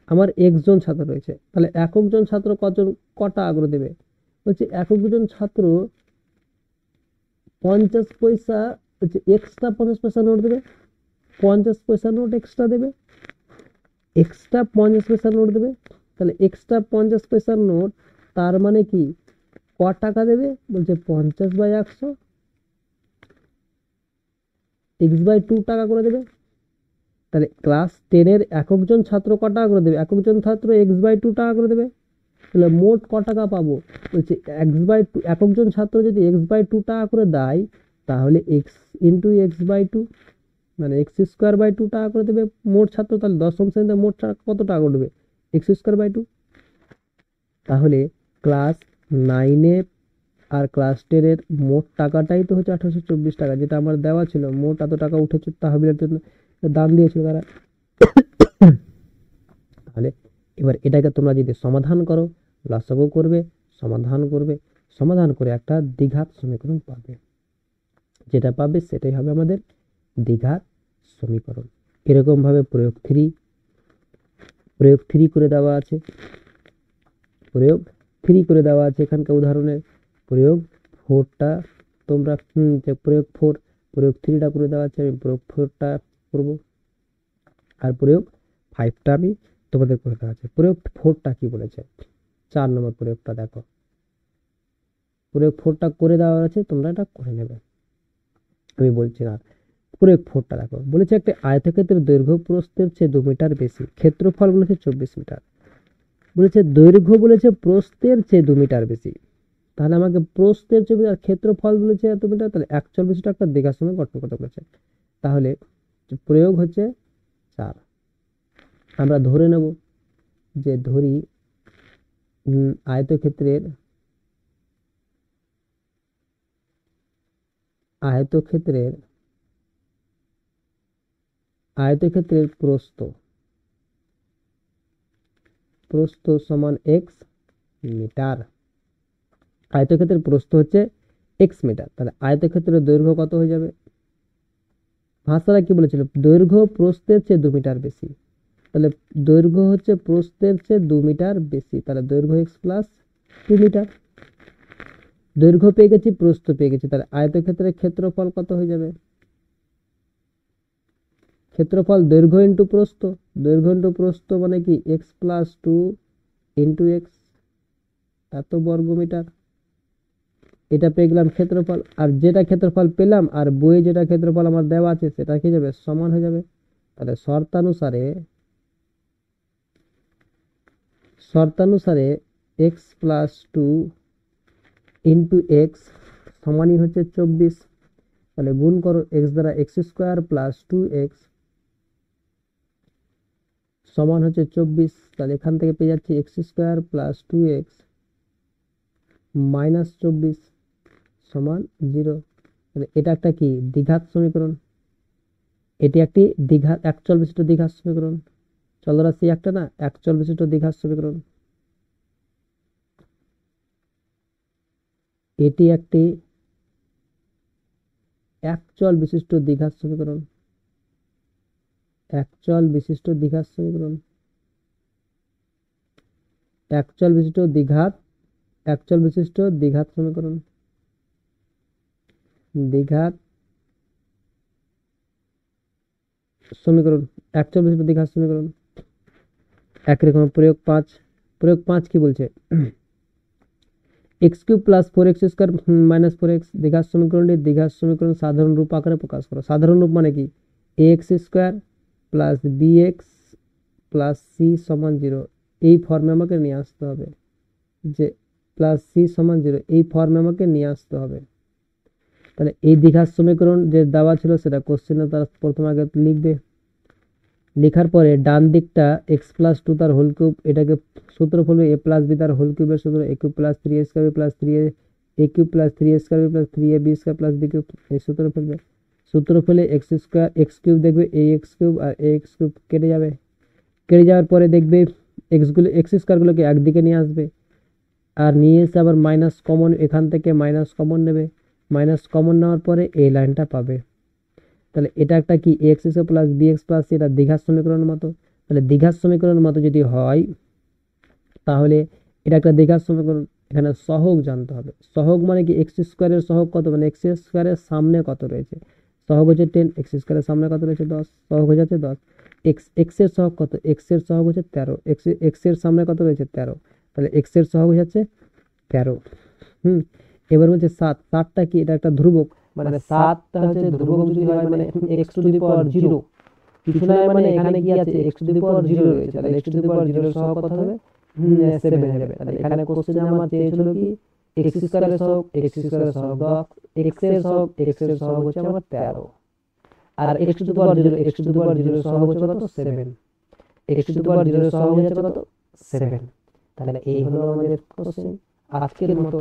আমার x জন ছাত্র রয়েছে, তাহলে একক জন ছাত্র কতজন ক টাকা করে দেবে, বলছে একক জন ছাত্র 50 পয়সা, হচ্ছে এক্সট্রা 50 পয়সা নোট দেবে, 50 পয়সা নোট এক্সট্রা দেবে, এক্সট্রা 50 পয়সা নোট দেবে। তাহলে এক্সট্রা 50 পয়সার নোট, তার মানে কি ক টাকা দেবে, বলছে 50/100 x/2 টাকা করে দেবে। তাহলে ক্লাস 10-এর একক জন ছাত্র ক টাকা করে দেবে, একক জন ছাত্র x/2 টাকা করে দেবে। তাহলে মোট ক টাকা পাবো, বলছে x/2, একক জন ছাত্র যদি x/2 টাকা করে দেয়, তাহলে x ইন্টু x/2 মানে x²/2 টাকা করে দেবে মোট ছাত্র। তাহলে দশম শ্রেণীতে মোট কত টাকা উঠবে, x²/2। তাহলে ক্লাস 9-এ আর ক্লাস 10-এর মোট টাকাটাই তো হচ্ছে 1824 টাকা, যেটা আমার দেওয়া ছিল, মোট এত টাকা উঠেছে তহবিলের জন্য দান দিয়েছিল তারা। তাহলে এবার এটাকে তোমরা যদি সমাধান করো, লসাগু করবে, সমাধান করবে, সমাধান করে একটা দ্বিঘাত সমীকরণ পাবে, যেটা পাবে সেটাই হবে আমাদের দ্বিঘাত সমীকরণ। এরকম ভাবে প্রয়োগ 3 করে দেওয়া আছে, প্রয়োগ 3 করে দেওয়া আছে এখানকার উদাহরণে। প্রয়োগ 4টা তোমরা প্রয়োগ 3টা করে দেওয়া আছে, আমি প্রয়োগ 4টা করব, আর প্রয়োগ 5টা আমি তোমাদের করে দেওয়া আছে। প্রয়োগ 4টা কি বলেছে, 4 নম্বর প্রয়োগটা দেখো, প্রয়োগ 4টা করে দেওয়া আছে, তোমরা এটা করে নেবে, আমি বলছি না। প্রয়োগ 4টা দেখো, বলেছে একটা আয়তক্ষেত্রের দৈর্ঘ্য প্রস্থের চেয়ে 2 মিটার বেশি, ক্ষেত্রফল বলেছে 24 মিটার, বলেছে দৈর্ঘ্য বলেছে প্রস্থের চেয়ে 2 মিটার বেশি। তাহলে আমাকে প্রস্থের চেয়ে আর ক্ষেত্রফল বলেছে এত মিটার, তাহলে 41 একটা দ্বিঘাত সমীকরণ গঠন করতে বলেছে। তাহলে প্রয়োগ হচ্ছে 4। আমরা ধরে নেব যে ধরি আয়তক্ষেত্রের আয়তক্ষেত্রের প্রস্থ সমান x মিটার, আয়তক্ষেত্রের প্রস্থ হচ্ছে x মিটার, তাহলে আয়তক্ষেত্রের দৈর্ঘ্য কত হয়ে যাবে, ভাষাটা কি বলেছিল, দৈর্ঘ্য প্রস্থের চেয়ে 2 মিটার বেশি, তাহলে দৈর্ঘ্য হচ্ছে প্রস্থের চেয়ে 2 মিটার বেশি, তাহলে দৈর্ঘ্য x প্লাস 2 মিটার। দৈর্ঘ্য পেয়ে গেছি, প্রস্থ পেয়ে গেছি, তাহলে আয়তক্ষেত্রের ক্ষেত্রফল কত হয়ে যাবে, ক্ষেত্রফল দৈর্ঘ্য ইন্টু প্রস্থ, দৈর্ঘ্য ইন্টু প্রস্থ মানে কি x প্লাস 2 ইন্টু এক্স, এত বর্গমিটার। এটা পেয়ে গেলাম ক্ষেত্রফল। আর যেটা ক্ষেত্রফল পেলাম আর বইয়ে যেটা ক্ষেত্রফল আমার দেওয়া আছে সেটা কি যাবে, সমান হয়ে যাবে। তাহলে শর্তানুসারে x plus two into x সমানই হচ্ছে 24। তাহলে গুণ করো এক্স দ্বারা x square plus two x সমান হচ্ছে 24। তাহলে এখান থেকে পেয়ে যাচ্ছি x square plus two x minus 24 সমান 0। তাহলে এটা একটা কি দ্বিঘাত সমীকরণ, এটি একটি দ্বিঘাত একচল বিশিষ্ট দ্বিঘাত সমীকরণ। চলরাশি একটা না, একচল বিশিষ্ট দ্বিঘাত সমীকরণ। এটি একটি একচল বিশিষ্ট দ্বিঘাত সমীকরণ, একচল বিশিষ্ট দ্বিঘাত সমীকরণ, একচল বিশিষ্ট দ্বিঘাত, একচল বিশিষ্ট দ্বিঘাত সমীকরণ, দ্বিঘাত সমীকরণ, একচল বিশিষ্ট দ্বিঘাত সমীকরণ। একই রকম প্রয়োগ 5 কি বলছে, x cube plus 4x square minus 4x দ্বিঘাত সমীকরণটি দ্বিঘাত সমীকরণ সাধারণ রূপ আকারে প্রকাশ করো। সাধারণ রূপ মানে কি, ax square plus bx plus C সমান 0 এই ফর্মে আমাকে নিয়ে আসতে হবে, যে প্লাস সি সমান 0 এই ফর্মে আমাকে নিয়ে আসতে হবে। তাহলে এই দ্বিঘাত সমীকরণ যে দেওয়া ছিল সেটা কোশ্চেনে তারা প্রথমে আগে লিখবে। লেখার পরে ডান দিকটা এক্স প্লাস টু তার হোল কিউব, এটাকে সূত্র ফেলবে এ প্লাস বি তার হোল কিউবের সূত্র, a cube plus three a square B plus three a cube plus three a square B plus three a b square plus B cube, এই সূত্র ফেলবে। সূত্র ফেলে এক্স স্কোয়ার এক্স কিউব দেখবে এ x cube আর এ x cube কেটে যাবে। কেটে যাওয়ার পরে দেখবে এক্স স্কোয়ারগুলোকে একদিকে নিয়ে আসবে, আর নিয়ে এসে আবার মাইনাস কমন, এখান থেকে মাইনাস কমন নেবে। মাইনাস কমন নেওয়ার পরে এই লাইনটা পাবে। তাহলে এটা একটা কি X square plus B x plus C, এটা দ্বিঘাত সমীকরণের মতো। তাহলে দ্বিঘাত সমীকরণের মতো যদি হয় তাহলে এটা একটা দ্বিঘাত সমীকরণ। এখানে সহগ জানতে হবে। সহগ মানে কি, এক্স স্কোয়ারের সহগ কত, মানে এক্স স্কোয়ারের সামনে কত রয়েছে, সহগ হচ্ছে 10, এক্স স্কোয়ারের সামনে কত রয়েছে 10, সহগ হয়ে যাচ্ছে 10। এক্স এর সহগ কত, এক্স এর সহগ হচ্ছে 13, এক্স এর সামনে কত রয়েছে 13, তাহলে এক্স এর সহগ হয়ে যাচ্ছে 13। এবার বলছে 7টা কি, এটা একটা ধ্রুবক, মানে 7টা হচ্ছে ধ্রুবক যদি হয় মানে এক্স টু দি পাওয়ার 0 কিছু নাই, মানে এখানে কি আছে এক্স টু দি পাওয়ার 0 রয়েছে, তাহলে এক্স টু দি পাওয়ার 0 এর সহগ কত হবে 7 হয়ে যাবে। তাহলে এখানে কোশ্চেনে আমার চেয়েছিল কি এক্স স্কয়ারের সহগ, এক্স স্কয়ারের সহগ 10, এক্স এর সহগ হচ্ছে আমার 13, আর x to the power 0, x to the power 0 এর সহগ হচ্ছে কত 7, এক্স টু দি পাওয়ার 0 এর সহগ হচ্ছে কত 7। তাহলে এই হলো আমাদের কোশ্চেন। আজকের মতো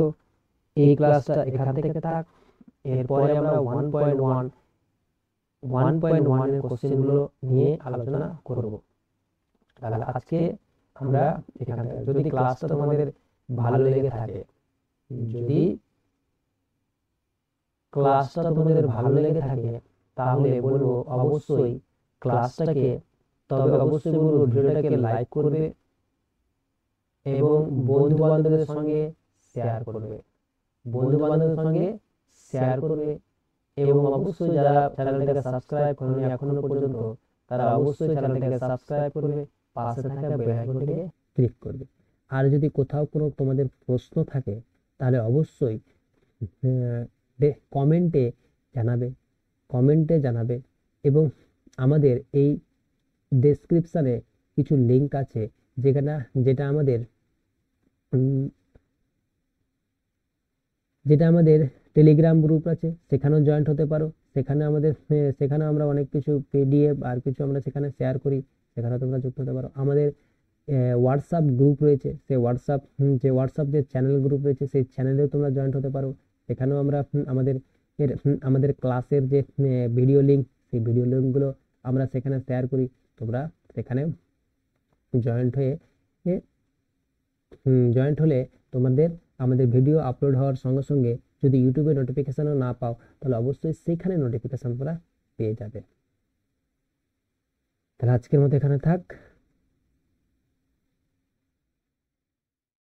এই ক্লাসটা এখান থেকে থাক, এরপরে আমরা 1.1 এর কোশ্চেনগুলো নিয়ে আলোচনা করব। তাহলে আজকে আমরা এখানে, যদি ক্লাসটা তোমাদের ভালো লেগে থাকে, যদি ক্লাসটা তোমাদের ভালো লেগে থাকে তাহলে বলবো অবশ্যই ক্লাসটাকে, তবে অবশ্যই বলবো ভিডিওটাকে লাইক করবে এবং বন্ধু বান্ধবদের সঙ্গে শেয়ার করবে, বন্ধু বান্ধবদের সঙ্গে শেয়ার করবে। এবং অবশ্যই যারা চ্যানেলটাকে সাবস্ক্রাইব করেনি এখনো পর্যন্ত তারা অবশ্যই চ্যানেলটাকে সাবস্ক্রাইব করবে, পাশে থাকা বেল আইকনটিকে ক্লিক করবে। আর যদি কোথাও কোনো তোমাদের প্রশ্ন থাকে তাহলে অবশ্যই কমেন্টে জানাবে এবং আমাদের এই ডেসক্রিপশনে কিছু লিংক আছে যেটা আমাদের টেলিগ্রাম গ্রুপ আছে, সেখানেও জয়েন্ট হতে পারো। সেখানে আমরা অনেক কিছু পিডিএফ আর কিছু আমরা সেখানে শেয়ার করি, সেখানে তোমরা যুক্ত হতে পারো। আমাদের হোয়াটসঅ্যাপ গ্রুপ রয়েছে, সেই হোয়াটসঅ্যাপ যে চ্যানেল গ্রুপ রয়েছে সেই চ্যানেলেও তোমরা জয়েন্ট হতে পারো। সেখানেও আমরা আমাদের ক্লাসের যে ভিডিও লিঙ্ক, সেই ভিডিও লিঙ্কগুলো আমরা সেখানে শেয়ার করি। তোমরা সেখানে জয়েন্ট হলে তোমাদের আমাদের ভিডিও আপলোড হওয়ার সঙ্গে সঙ্গে যদি ইউটিউবে নোটিফিকেশনও না পাও তাহলে অবশ্যই সেখানে নোটিফিকেশন তোমরা পেয়ে যাবে। তাহলে আজকের মতো এখানে থাক।